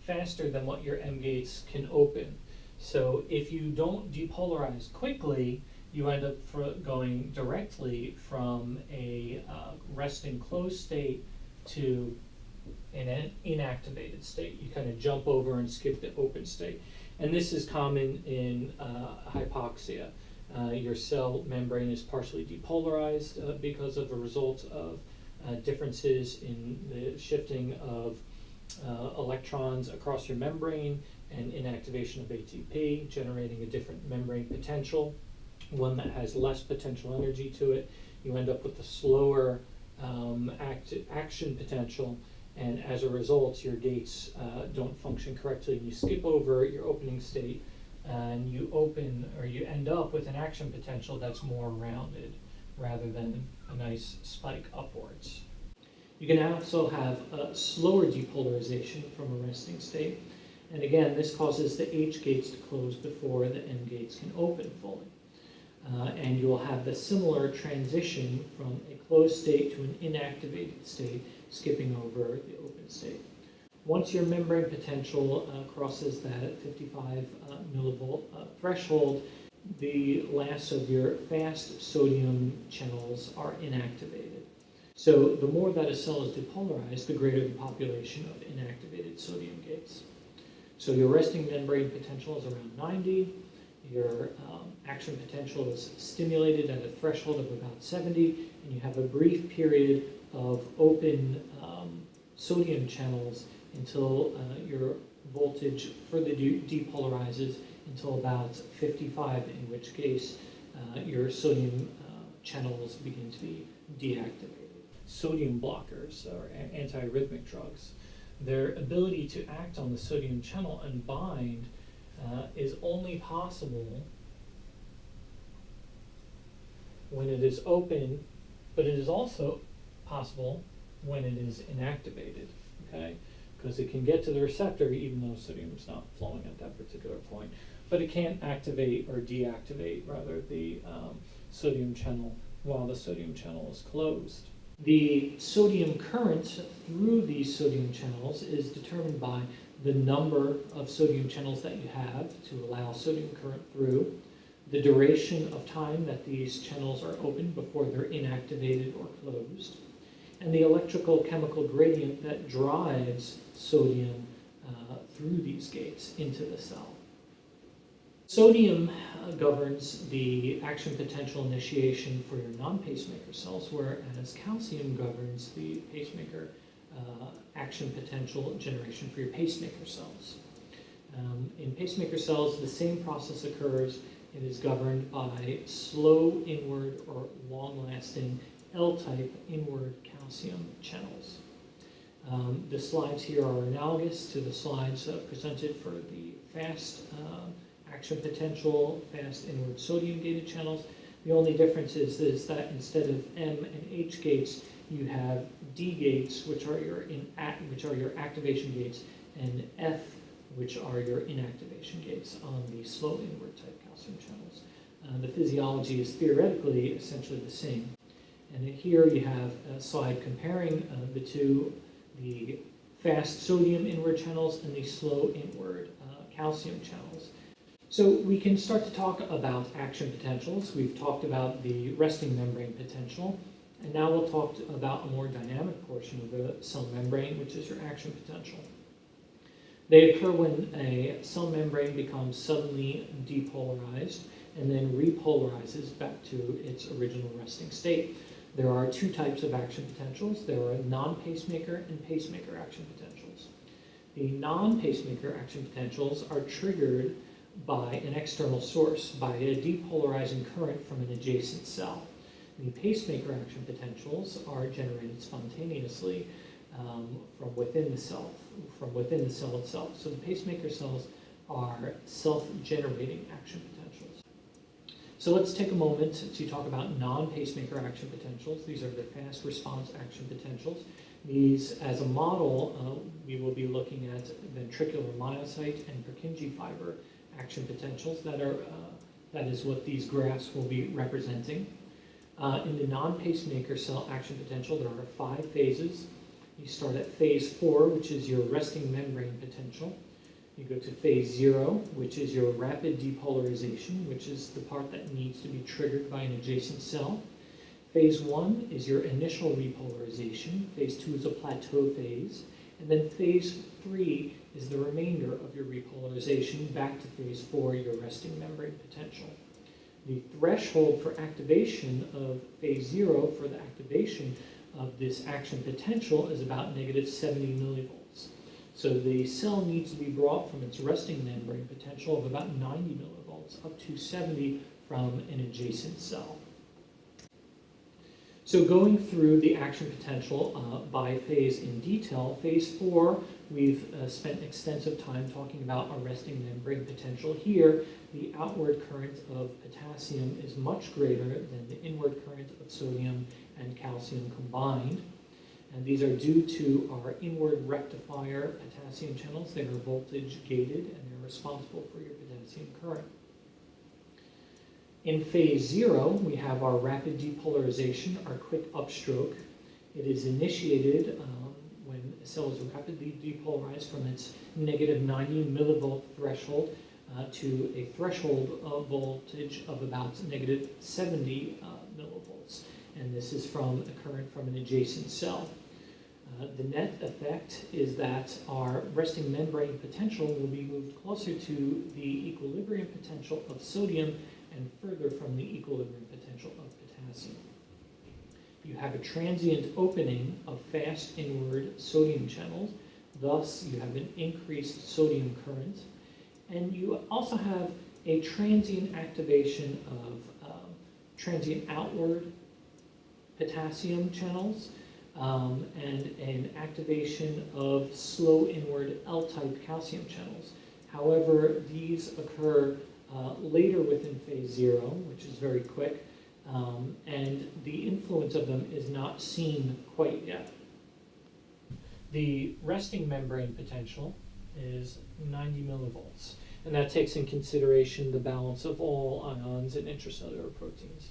Speaker 1: faster than what your M gates can open. So if you don't depolarize quickly, you end up going directly from a resting closed state to an inactivated state. You kind of jump over and skip the open state. And this is common in hypoxia. Your cell membrane is partially depolarized because of a result of differences in the shifting of electrons across your membrane and inactivation of ATP, generating a different membrane potential, one that has less potential energy to it. You end up with a slower action potential, and as a result, your gates don't function correctly, and you skip over your opening state, and you end up with an action potential that's more rounded rather than a nice spike upwards. You can also have a slower depolarization from a resting state. And again, this causes the H gates to close before the N gates can open fully. And you will have the similar transition from a closed state to an inactivated state, skipping over the open state. Once your membrane potential crosses that 55 millivolt threshold, the last of your fast sodium channels are inactivated. So the more that a cell is depolarized, the greater the population of inactivated sodium gates. So your resting membrane potential is around 90. Your action potential is stimulated at a threshold of about 70, and you have a brief period of open sodium channels until your voltage further depolarizes until about 55, in which case your sodium channels begin to be deactivated. Sodium blockers or antiarrhythmic drugs, their ability to act on the sodium channel and bind is only possible when it is open, but it is also possible when it is inactivated, okay? Because it can get to the receptor even though sodium is not flowing at that particular point, but it can't activate or deactivate, rather, the sodium channel while the sodium channel is closed. The sodium current through these sodium channels is determined by the number of sodium channels that you have to allow sodium current through, the duration of time that these channels are open before they're inactivated or closed, and the electrical chemical gradient that drives sodium through these gates into the cell. Sodium governs the action potential initiation for your non-pacemaker cells, whereas calcium governs the pacemaker action potential generation for your pacemaker cells. In pacemaker cells, the same process occurs. It is governed by slow inward or long-lasting L-type inward calcium channels. The slides here are analogous to the slides presented for the fast action potential, fast inward sodium gated channels. The only difference is that instead of M and H gates, you have D gates, which are your activation gates, and F, which are your inactivation gates on the slow inward type calcium channels. The physiology is theoretically essentially the same. And here you have a slide comparing the two, the fast sodium inward channels and the slow inward calcium channels. So we can start to talk about action potentials. We've talked about the resting membrane potential, and now we'll talk about a more dynamic portion of the cell membrane, which is your action potential. They occur when a cell membrane becomes suddenly depolarized and then repolarizes back to its original resting state. There are two types of action potentials. There are non-pacemaker and pacemaker action potentials. The non-pacemaker action potentials are triggered by an external source, by a depolarizing current from an adjacent cell. The pacemaker action potentials are generated spontaneously from within the cell itself. So the pacemaker cells are self-generating action potentials. So let's take a moment to talk about non-pacemaker action potentials. These are the fast response action potentials. These, as a model, we will be looking at ventricular myocyte and Purkinje fiber action potentials. That is what these graphs will be representing. In the non-pacemaker cell action potential, there are 5 phases. You start at phase 4, which is your resting membrane potential. You go to phase 0, which is your rapid depolarization, which is the part that needs to be triggered by an adjacent cell. Phase 1 is your initial repolarization. Phase 2 is a plateau phase. And then phase 3 is the remainder of your repolarization back to phase 4, your resting membrane potential. The threshold for activation of phase 0 for the activation of this action potential is about -70 millivolts. So the cell needs to be brought from its resting membrane potential of about 90 millivolts up to 70 from an adjacent cell. So going through the action potential by phase in detail, phase 4, we've spent extensive time talking about our resting membrane potential. Here, the outward current of potassium is much greater than the inward current of sodium and calcium combined. And these are due to our inward rectifier potassium channels. They are voltage gated and they're responsible for your potassium current. In phase 0, we have our rapid depolarization, our quick upstroke. It is initiated when a cell is rapidly depolarized from its negative 90 millivolt threshold to a threshold voltage of about negative 70 millivolts. And this is from a current from an adjacent cell. The net effect is that our resting membrane potential will be moved closer to the equilibrium potential of sodium and further from the equilibrium potential of potassium. You have a transient opening of fast inward sodium channels, thus you have an increased sodium current, and you also have a transient activation of transient outward potassium channels and an activation of slow inward L-type calcium channels. However, these occur later within phase 0, which is very quick, and the influence of them is not seen quite yet. The resting membrane potential is 90 millivolts, and that takes in consideration the balance of all ions and intracellular proteins.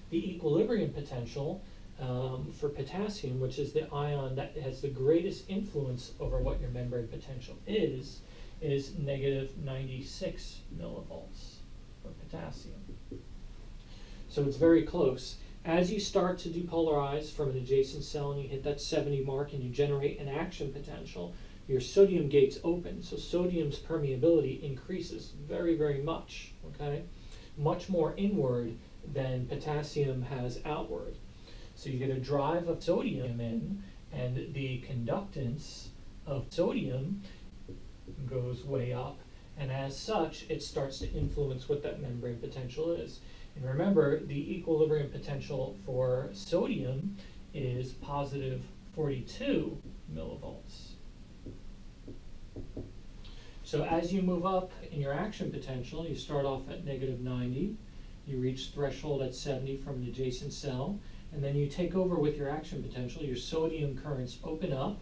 Speaker 1: The equilibrium potential for potassium, which is the ion that has the greatest influence over what your membrane potential is negative 96 millivolts for potassium. So it's very close. As you start to depolarize from an adjacent cell and you hit that 70 mark and you generate an action potential, your sodium gates open. So sodium's permeability increases very, very much, okay? Much more inward than potassium has outward. So you get a drive of sodium in, and the conductance of sodium goes way up, and as such it starts to influence what that membrane potential is. And remember, the equilibrium potential for sodium is positive 42 millivolts. So as you move up in your action potential, you start off at negative 90, you reach threshold at 70 from an adjacent cell, and then you take over with your action potential. Your sodium currents open up,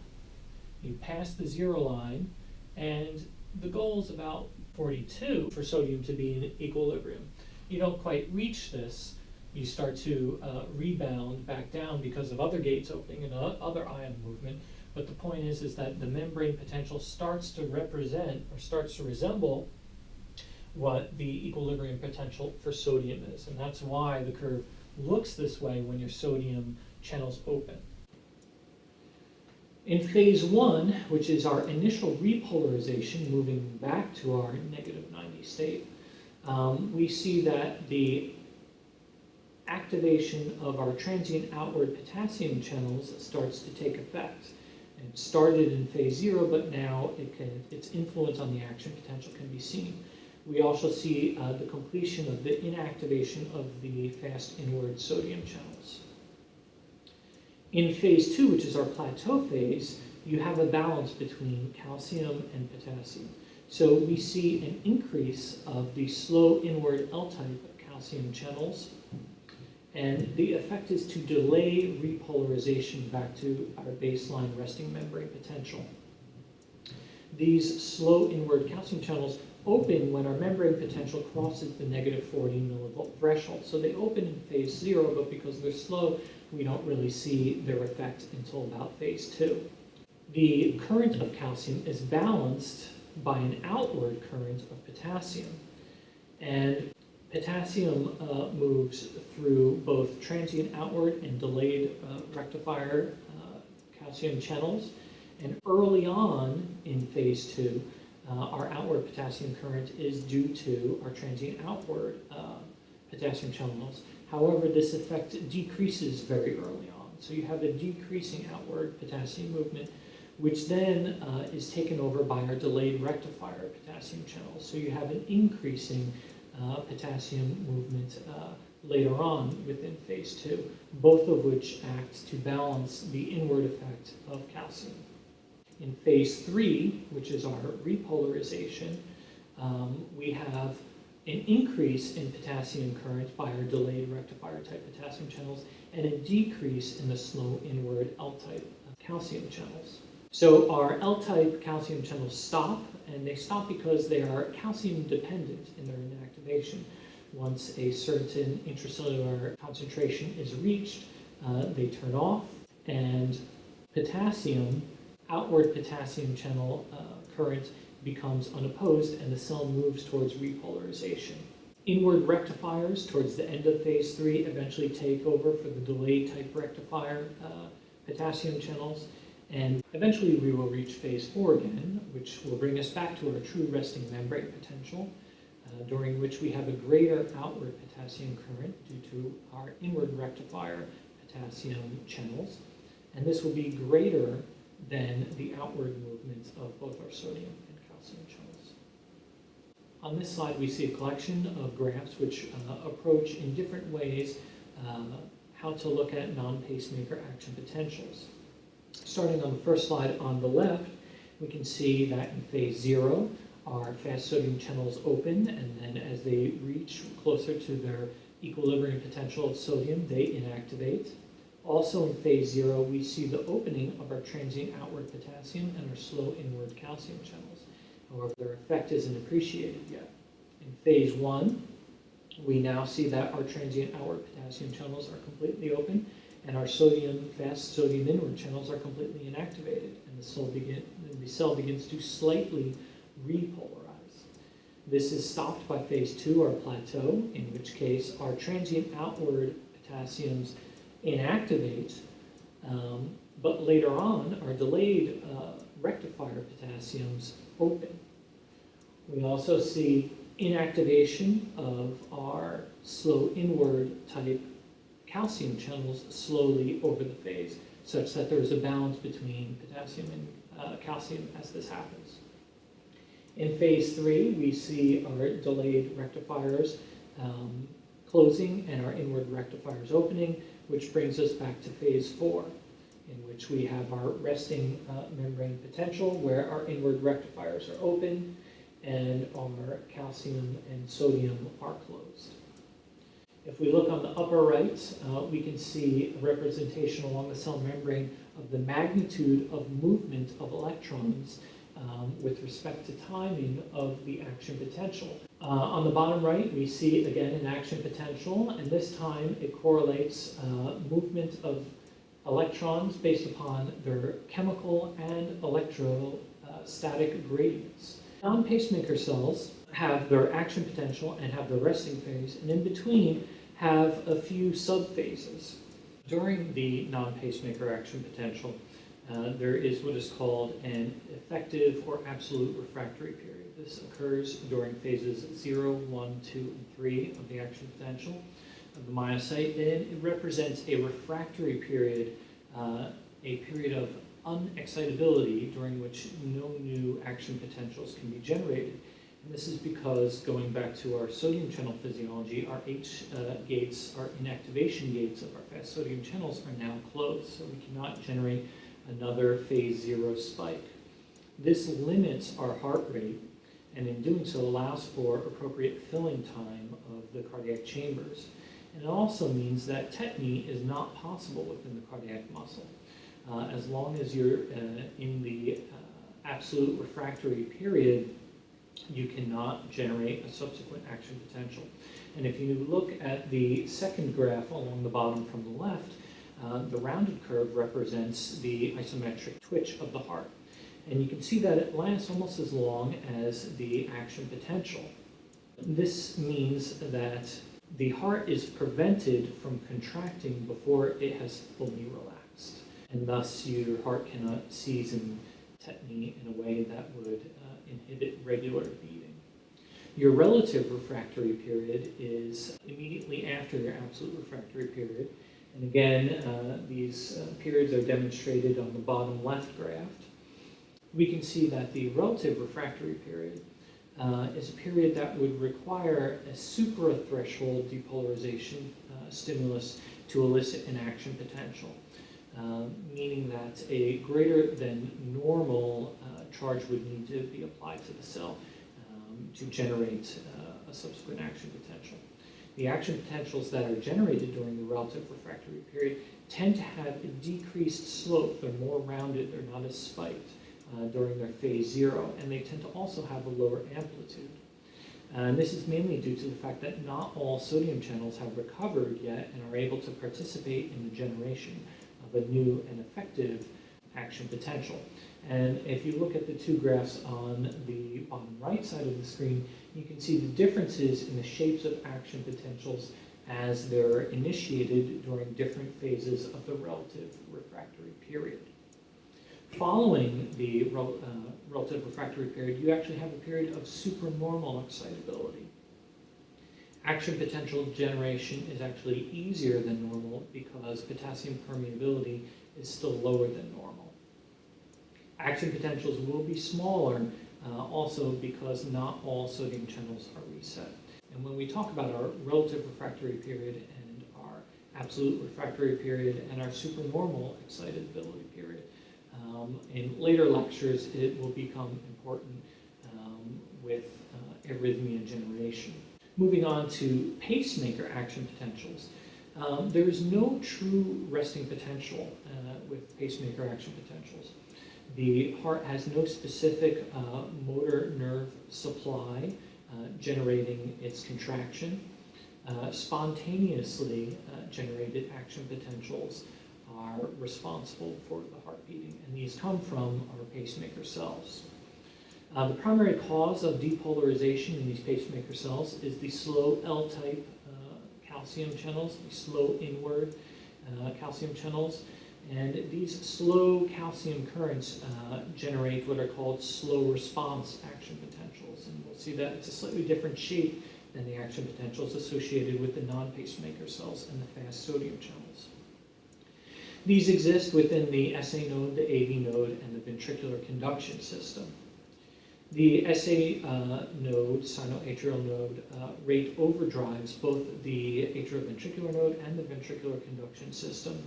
Speaker 1: you pass the 0 line, and the goal is about 42 for sodium to be in equilibrium. You don't quite reach this. You start to rebound back down because of other gates opening and other ion movement. But the point is that the membrane potential starts to represent or starts to resemble what the equilibrium potential for sodium is. And that's why the curve looks this way when your sodium channels open. In phase 1, which is our initial repolarization, moving back to our negative 90 state, we see that the activation of our transient outward potassium channels starts to take effect. It started in phase 0, but now its influence on the action potential can be seen. We also see the completion of the inactivation of the fast inward sodium channels. In phase 2, which is our plateau phase, you have a balance between calcium and potassium. So we see an increase of the slow inward L-type calcium channels, and the effect is to delay repolarization back to our baseline resting membrane potential. These slow inward calcium channels open when our membrane potential crosses the negative 40 millivolt threshold. So they open in phase 0, but because they're slow, we don't really see their effect until about phase 2. The current of calcium is balanced by an outward current of potassium. And potassium moves through both transient outward and delayed rectifier calcium channels. And early on in phase 2, our outward potassium current is due to our transient outward potassium channels. However, this effect decreases very early on. So you have a decreasing outward potassium movement, which then is taken over by our delayed rectifier potassium channels. So you have an increasing potassium movement later on within phase 2, both of which act to balance the inward effect of calcium. In phase 3, which is our repolarization, we have an increase in potassium current by our delayed rectifier type potassium channels, and a decrease in the slow inward L-type calcium channels. So our L-type calcium channels stop, and they stop because they are calcium dependent in their inactivation. Once a certain intracellular concentration is reached, they turn off, and potassium, outward potassium channel current becomes unopposed, and the cell moves towards repolarization. Inward rectifiers towards the end of phase 3 eventually take over for the delayed type rectifier potassium channels, and eventually we will reach phase 4 again, which will bring us back to our true resting membrane potential, during which we have a greater outward potassium current due to our inward rectifier potassium channels, and this will be greater than the outward movements of both our sodium and calcium channels. On this slide, we see a collection of graphs which approach in different ways how to look at non-pacemaker action potentials. Starting on the first slide on the left, we can see that in phase 0, our fast sodium channels open, and then as they reach closer to their equilibrium potential of sodium, they inactivate. Also in phase 0, we see the opening of our transient outward potassium and our slow inward calcium channels. However, their effect isn't appreciated yet. In phase 1, we now see that our transient outward potassium channels are completely open, and our fast sodium inward channels are completely inactivated, and the cell begins to slightly repolarize. This is stopped by phase 2, our plateau, in which case our transient outward potassiums inactivate, but later on our delayed rectifier potassiums open. We also see inactivation of our slow inward type calcium channels slowly over the phase, such that there is a balance between potassium and calcium as this happens. In phase 3, we see our delayed rectifiers closing and our inward rectifiers opening, which brings us back to phase 4, in which we have our resting membrane potential, where our inward rectifiers are open and our calcium and sodium are closed. If we look on the upper right, we can see a representation along the cell membrane of the magnitude of movement of electrons with respect to timing of the action potential. On the bottom right, we see again an action potential, and this time it correlates movement of electrons based upon their chemical and electrostatic gradients. Non-pacemaker cells have their action potential and have their resting phase, and in between have a few subphases. During the non-pacemaker action potential, there is what is called an effective or absolute refractory period. This occurs during phases 0, 1, 2, and 3 of the action potential of the myocyte, and it represents a refractory period, a period of unexcitability during which no new action potentials can be generated. And this is because, going back to our sodium channel physiology, our H gates, our inactivation gates of our fast sodium channels are now closed, so we cannot generate another phase 0 spike. This limits our heart rate, and in doing so allows for appropriate filling time of the cardiac chambers. And it also means that tetany is not possible within the cardiac muscle. As long as you're in the absolute refractory period, you cannot generate a subsequent action potential. And if you look at the second graph along the bottom from the left, the rounded curve represents the isometric twitch of the heart. And you can see that it lasts almost as long as the action potential. This means that the heart is prevented from contracting before it has fully relaxed. And thus your heart cannot seize in tetany in a way that would inhibit regular beating. Your relative refractory period is immediately after your absolute refractory period. And again, these periods are demonstrated on the bottom left graph. We can see that the relative refractory period is a period that would require a suprathreshold depolarization stimulus to elicit an action potential, meaning that a greater than normal charge would need to be applied to the cell to generate a subsequent action potential. The action potentials that are generated during the relative refractory period tend to have a decreased slope. They're more rounded, they're not as spiked during their phase 0, and they tend to also have a lower amplitude. And this is mainly due to the fact that not all sodium channels have recovered yet and are able to participate in the generation of a new and effective action potential. And if you look at the two graphs on the bottom right side of the screen, you can see the differences in the shapes of action potentials as they're initiated during different phases of the relative refractory period. Following the relative refractory period, you actually have a period of supernormal excitability. Action potential generation is actually easier than normal because potassium permeability is still lower than normal. Action potentials will be smaller also because not all sodium channels are reset. And when we talk about our relative refractory period and our absolute refractory period and our supernormal excitability period, in later lectures it will become important with arrhythmia generation. Moving on to pacemaker action potentials. There is no true resting potential with pacemaker action potentials. The heart has no specific motor nerve supply generating its contraction. Spontaneously generated action potentials are responsible for the heart beating, and these come from our pacemaker cells. The primary cause of depolarization in these pacemaker cells is the slow L-type calcium channels, the slow inward calcium channels. And these slow calcium currents generate what are called slow response action potentials. And we'll see that it's a slightly different shape than the action potentials associated with the non-pacemaker cells and the fast sodium channels. These exist within the SA node, the AV node, and the ventricular conduction system. The SA node, sinoatrial node, rate overdrives both the atrioventricular node and the ventricular conduction system.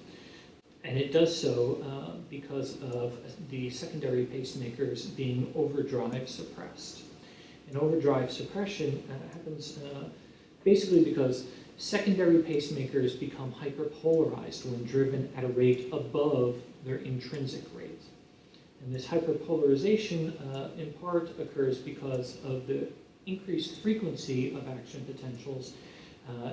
Speaker 1: And it does so because of the secondary pacemakers being overdrive suppressed. And overdrive suppression happens basically because secondary pacemakers become hyperpolarized when driven at a rate above their intrinsic rate. And this hyperpolarization in part occurs because of the increased frequency of action potentials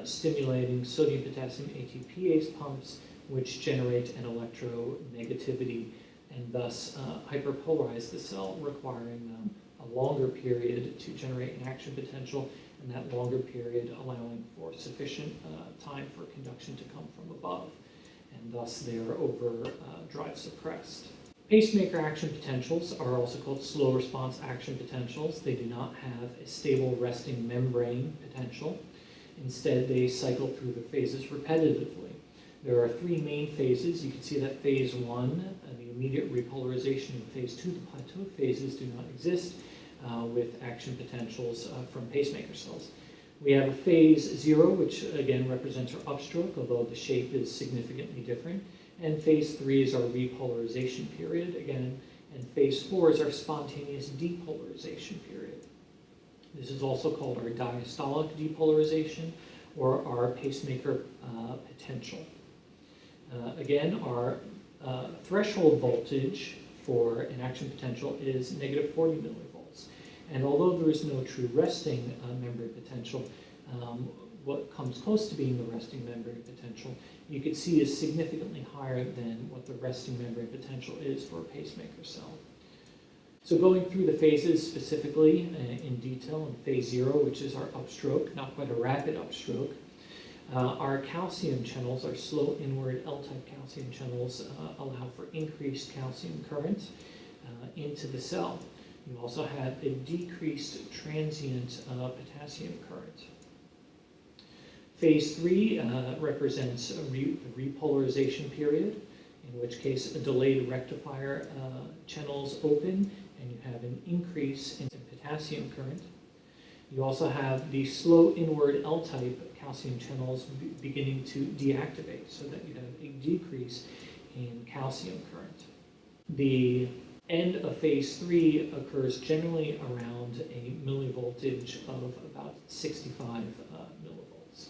Speaker 1: stimulating sodium-potassium ATPase pumps, which generate an electronegativity and thus hyperpolarize the cell, requiring a longer period to generate an action potential, and that longer period allowing for sufficient time for conduction to come from above, and thus they are overdrive suppressed. Pacemaker action potentials are also called slow response action potentials. They do not have a stable resting membrane potential. Instead, they cycle through the phases repetitively. There are three main phases. You can see that phase 1, the immediate repolarization, and phase 2, the plateau phases, do not exist with action potentials from pacemaker cells. We have a phase 0, which again represents our upstroke, although the shape is significantly different. And phase 3 is our repolarization period, again, and phase 4 is our spontaneous depolarization period. This is also called our diastolic depolarization, or our pacemaker potential. Again, our threshold voltage for an action potential is negative 40 millivolts. And although there is no true resting membrane potential, what comes close to being the resting membrane potential, you could see is significantly higher than what the resting membrane potential is for a pacemaker cell. So going through the phases specifically in detail, in phase 0, which is our upstroke, not quite a rapid upstroke, our calcium channels, our slow inward L-type calcium channels, allow for increased calcium current into the cell. You also have a decreased transient potassium current. Phase 3 represents the repolarization period, in which case a delayed rectifier channels open and you have an increase in potassium current. You also have the slow inward L-type calcium channels beginning to deactivate, so that you have a decrease in calcium current. The end of phase 3 occurs generally around a millivoltage of about 65 millivolts.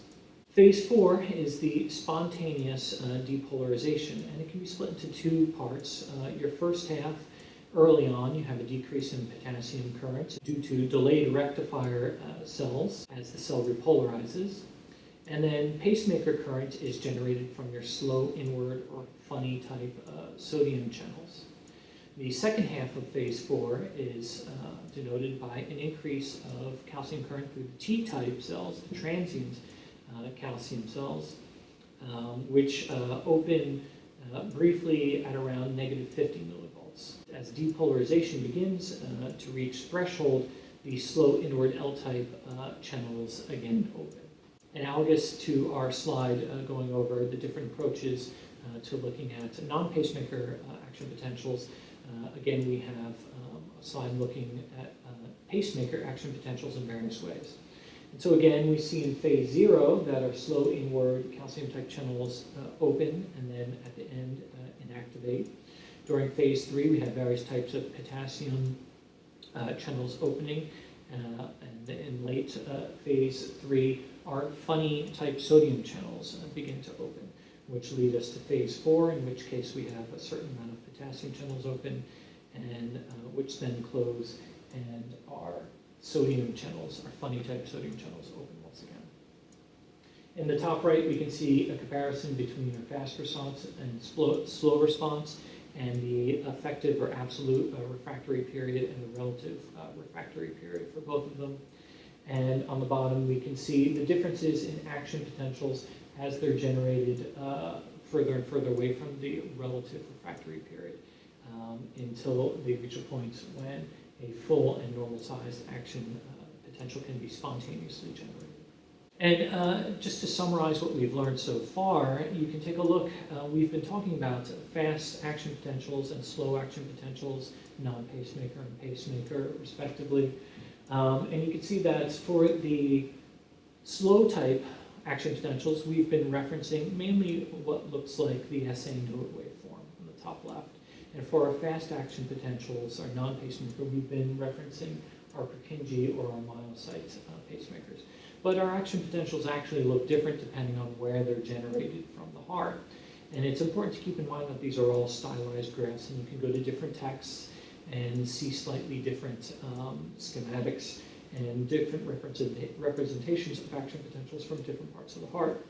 Speaker 1: Phase 4 is the spontaneous depolarization, and it can be split into two parts. Your first half, early on, you have a decrease in potassium current due to delayed rectifier cells as the cell repolarizes. And then pacemaker current is generated from your slow inward or funny type sodium channels. The second half of phase 4 is denoted by an increase of calcium current through the T-type cells, the transient calcium cells, which open briefly at around negative 50 millivolts. As depolarization begins to reach threshold, the slow inward L-type channels again open. Analogous to our slide going over the different approaches to looking at non-pacemaker action potentials, again we have a slide looking at pacemaker action potentials in various ways. And so again, we see in phase 0 that our slow inward calcium-type channels open and then at the end inactivate. During phase 3, we have various types of potassium channels opening, and in late phase 3, our funny type sodium channels begin to open, which lead us to phase 4, in which case we have a certain amount of potassium channels open, and which then close, and our sodium channels, our funny type sodium channels, open once again. In the top right, we can see a comparison between our fast response and slow response, and the effective or absolute refractory period and the relative refractory period for both of them. And on the bottom, we can see the differences in action potentials as they're generated further and further away from the relative refractory period until they reach a point when a full and normal-sized action potential can be spontaneously generated. And just to summarize what we've learned so far, you can take a look. We've been talking about fast action potentials and slow action potentials, non-pacemaker and pacemaker, respectively. And you can see that for the slow type action potentials, we've been referencing mainly what looks like the SA node waveform on the top left. And for our fast action potentials, our non-pacemaker, we've been referencing our Purkinje or our Myocyte pacemakers. But our action potentials actually look different depending on where they're generated from the heart. And it's important to keep in mind that these are all stylized graphs, and you can go to different texts and see slightly different schematics and different representations of action potentials from different parts of the heart.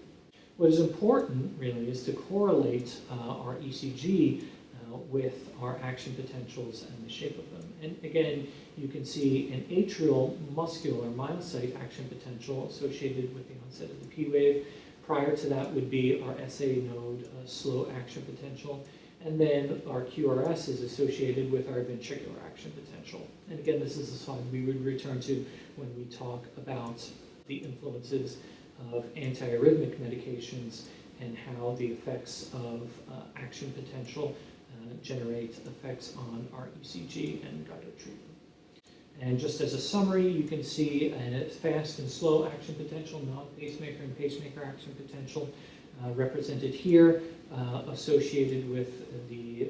Speaker 1: What is important, really, is to correlate our ECG with our action potentials and the shape of them. And again, you can see an atrial muscular myocyte action potential associated with the onset of the P wave. Prior to that would be our SA node slow action potential. And then our QRS is associated with our ventricular action potential. And again, this is a slide we would return to when we talk about the influences of antiarrhythmic medications and how the effects of action potential generate effects on our ECG and guide our treatment. And just as a summary, you can see a fast and slow action potential, non-pacemaker and pacemaker action potential represented here, associated with the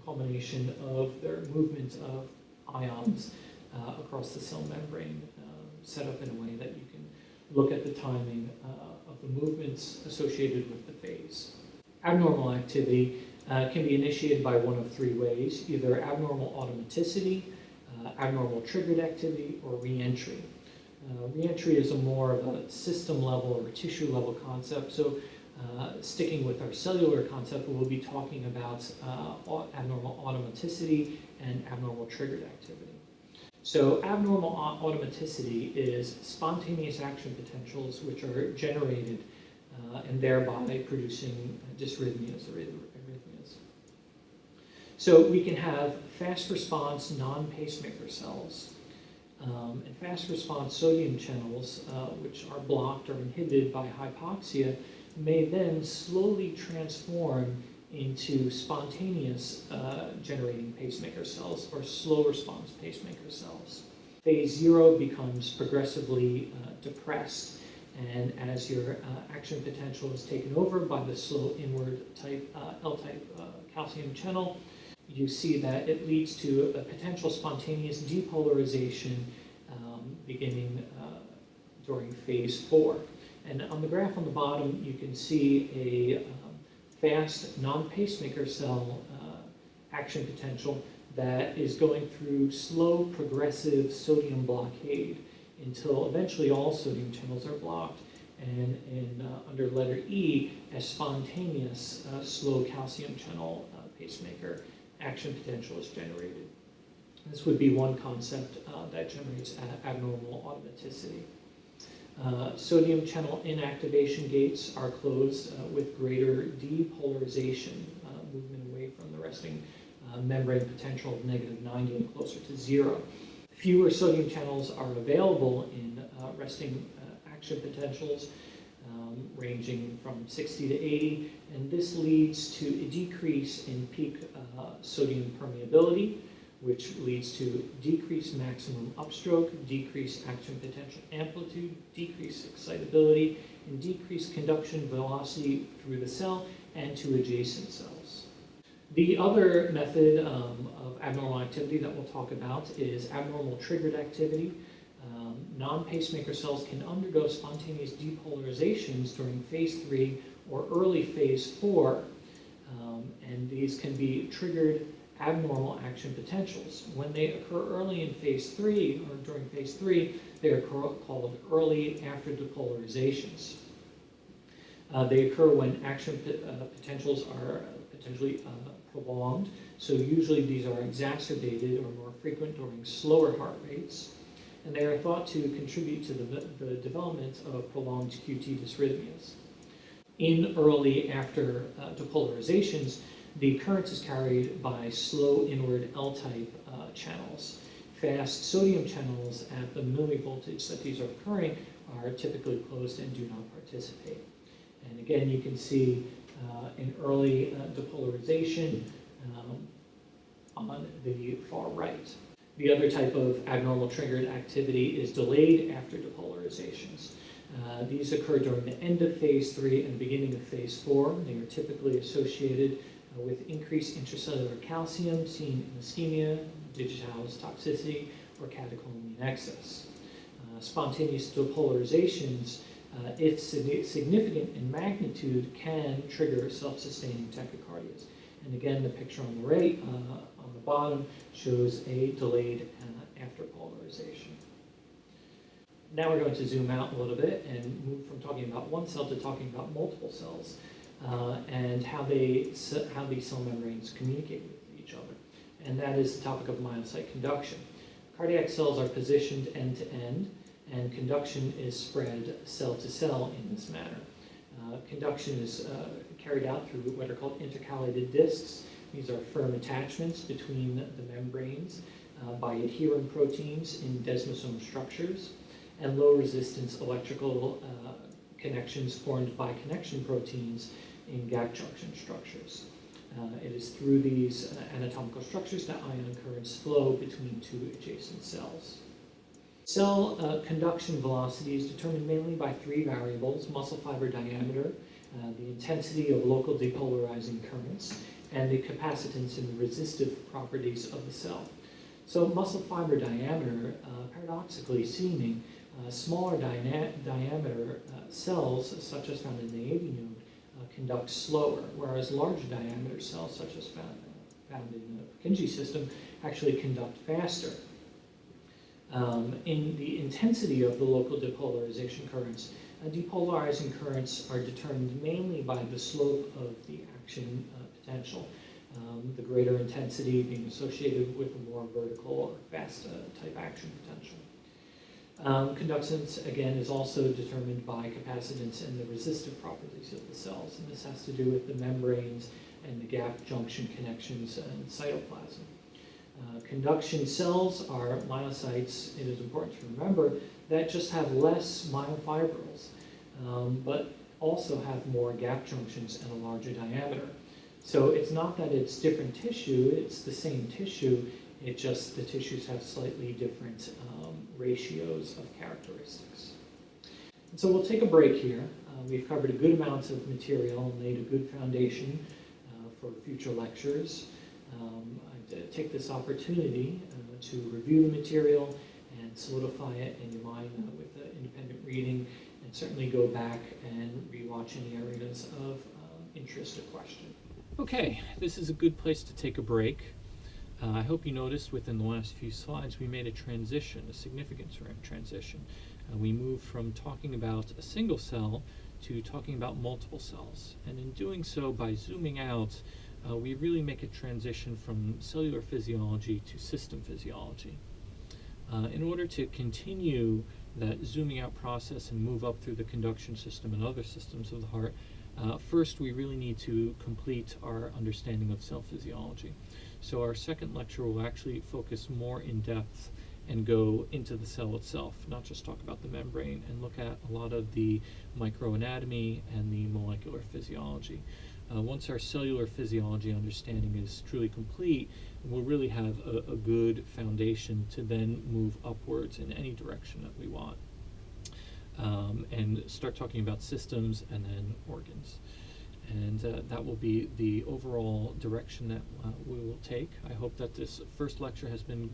Speaker 1: culmination of their movement of ions across the cell membrane, set up in a way that you can look at the timing of the movements associated with the phase. Abnormal activity can be initiated by one of three ways: either abnormal automaticity, abnormal triggered activity, or reentry. Reentry is a more of a system level or a tissue level concept. So sticking with our cellular concept, we'll be talking about abnormal automaticity and abnormal triggered activity. So abnormal automaticity is spontaneous action potentials which are generated and thereby producing dysrhythmias or arrhythmias. So we can have fast response non-pacemaker cells and fast response sodium channels which are blocked or inhibited by hypoxia may then slowly transform into spontaneous generating pacemaker cells or slow response pacemaker cells. Phase 0 becomes progressively depressed, and as your action potential is taken over by the slow inward type L-type calcium channel, you see that it leads to a potential spontaneous depolarization beginning during phase 4. And on the graph on the bottom, you can see a fast non-pacemaker cell action potential that is going through slow progressive sodium blockade until eventually all sodium channels are blocked, and under letter E, a spontaneous slow calcium channel pacemaker action potential is generated. This would be one concept that generates abnormal automaticity. Sodium channel inactivation gates are closed with greater depolarization, movement away from the resting membrane potential of -90 and closer to 0. Fewer sodium channels are available in resting action potentials, ranging from 60 to 80, and this leads to a decrease in peak sodium permeability, which leads to decreased maximum upstroke, decreased action potential amplitude, decreased excitability, and decreased conduction velocity through the cell and to adjacent cells. The other method of abnormal activity that we'll talk about is abnormal triggered activity. Non-pacemaker cells can undergo spontaneous depolarizations during phase 3 or early phase 4, and these can be triggered abnormal action potentials. When they occur early in phase 3 or during phase 3, they are called early after depolarizations. They occur when action potentials are potentially prolonged, so usually these are exacerbated or more frequent during slower heart rates, and they are thought to contribute to the development of prolonged QT dysrhythmias. In early after depolarizations, the current is carried by slow inward L-type channels. Fast sodium channels at the millivoltage that these are occurring are typically closed and do not participate. And again, you can see an early depolarization on the far right. The other type of abnormal triggered activity is delayed after depolarizations. These occur during the end of phase 3 and beginning of phase 4. They are typically associated with increased intracellular calcium seen in ischemia, digitalis toxicity, or catecholamine excess. Spontaneous depolarizations, if significant in magnitude, can trigger self-sustaining tachycardias. And again, the picture on the right, on the bottom, shows a delayed after polarization. Now we're going to zoom out a little bit and move from talking about one cell to talking about multiple cells and how these cell membranes communicate with each other. And that is the topic of myocyte conduction. Cardiac cells are positioned end to end, and conduction is spread cell to cell in this manner. Conduction is carried out through what are called intercalated discs. These are firm attachments between the membranes by adherent proteins in desmosome structures, and low resistance electrical connections formed by connection proteins in gap junction structures. It is through these anatomical structures that ion currents flow between two adjacent cells. Cell conduction velocity is determined mainly by three variables: muscle fiber diameter, the intensity of local depolarizing currents, and the capacitance and resistive properties of the cell. So muscle fiber diameter, paradoxically seeming, smaller diameter cells, such as found in the AV node, conduct slower, whereas larger diameter cells, such as found in the Purkinje system, actually conduct faster. In the intensity of the local depolarization currents, depolarizing currents are determined mainly by the slope of the action potential, the greater intensity being associated with a more vertical or fast type action potential. Conductance, again, is also determined by capacitance and the resistive properties of the cells, and this has to do with the membranes and the gap junction connections and cytoplasm. Conduction cells are myocytes, it is important to remember, that just have less myofibrils, but also have more gap junctions and a larger diameter. So it's not that it's different tissue, it's the same tissue, it just the tissues have slightly different ratios of characteristics. And so we'll take a break here. We've covered a good amount of material and laid a good foundation for future lectures. I'd take this opportunity to review the material and solidify it in your mind with independent reading, and certainly go back and rewatch any areas of interest or question. Okay, this is a good place to take a break. I hope you noticed within the last few slides we made a transition, a significant transition. We moved from talking about a single cell to talking about multiple cells. And in doing so, by zooming out, we really make a transition from cellular physiology to system physiology. In order to continue that zooming out process and move up through the conduction system and other systems of the heart, first we really need to complete our understanding of cell physiology. So our second lecture will actually focus more in depth and go into the cell itself, not just talk about the membrane, and look at a lot of the microanatomy and the molecular physiology. Once our cellular physiology understanding is truly complete, we'll really have a good foundation to then move upwards in any direction that we want, and start talking about systems and then organs. And that will be the overall direction that we will take. I hope that this first lecture has been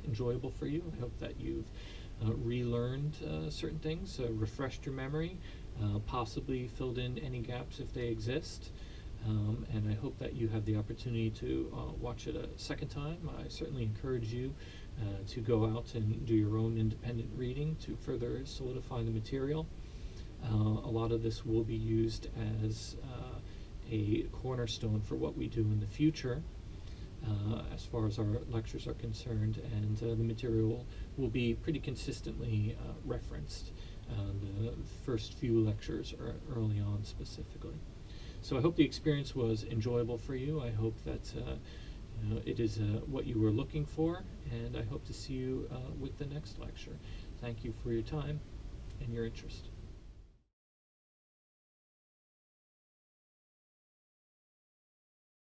Speaker 1: enjoyable for you. I hope that you've relearned certain things, refreshed your memory, possibly filled in any gaps if they exist. And I hope that you have the opportunity to watch it a second time. I certainly encourage you to go out and do your own independent reading to further solidify the material. A lot of this will be used as a cornerstone for what we do in the future, as far as our lectures are concerned, and the material will be pretty consistently referenced. The first few lectures are early on specifically. So I hope the experience was enjoyable for you. I hope that it is what you were looking for, and I hope to see you with the next lecture. Thank you for your time and your interest.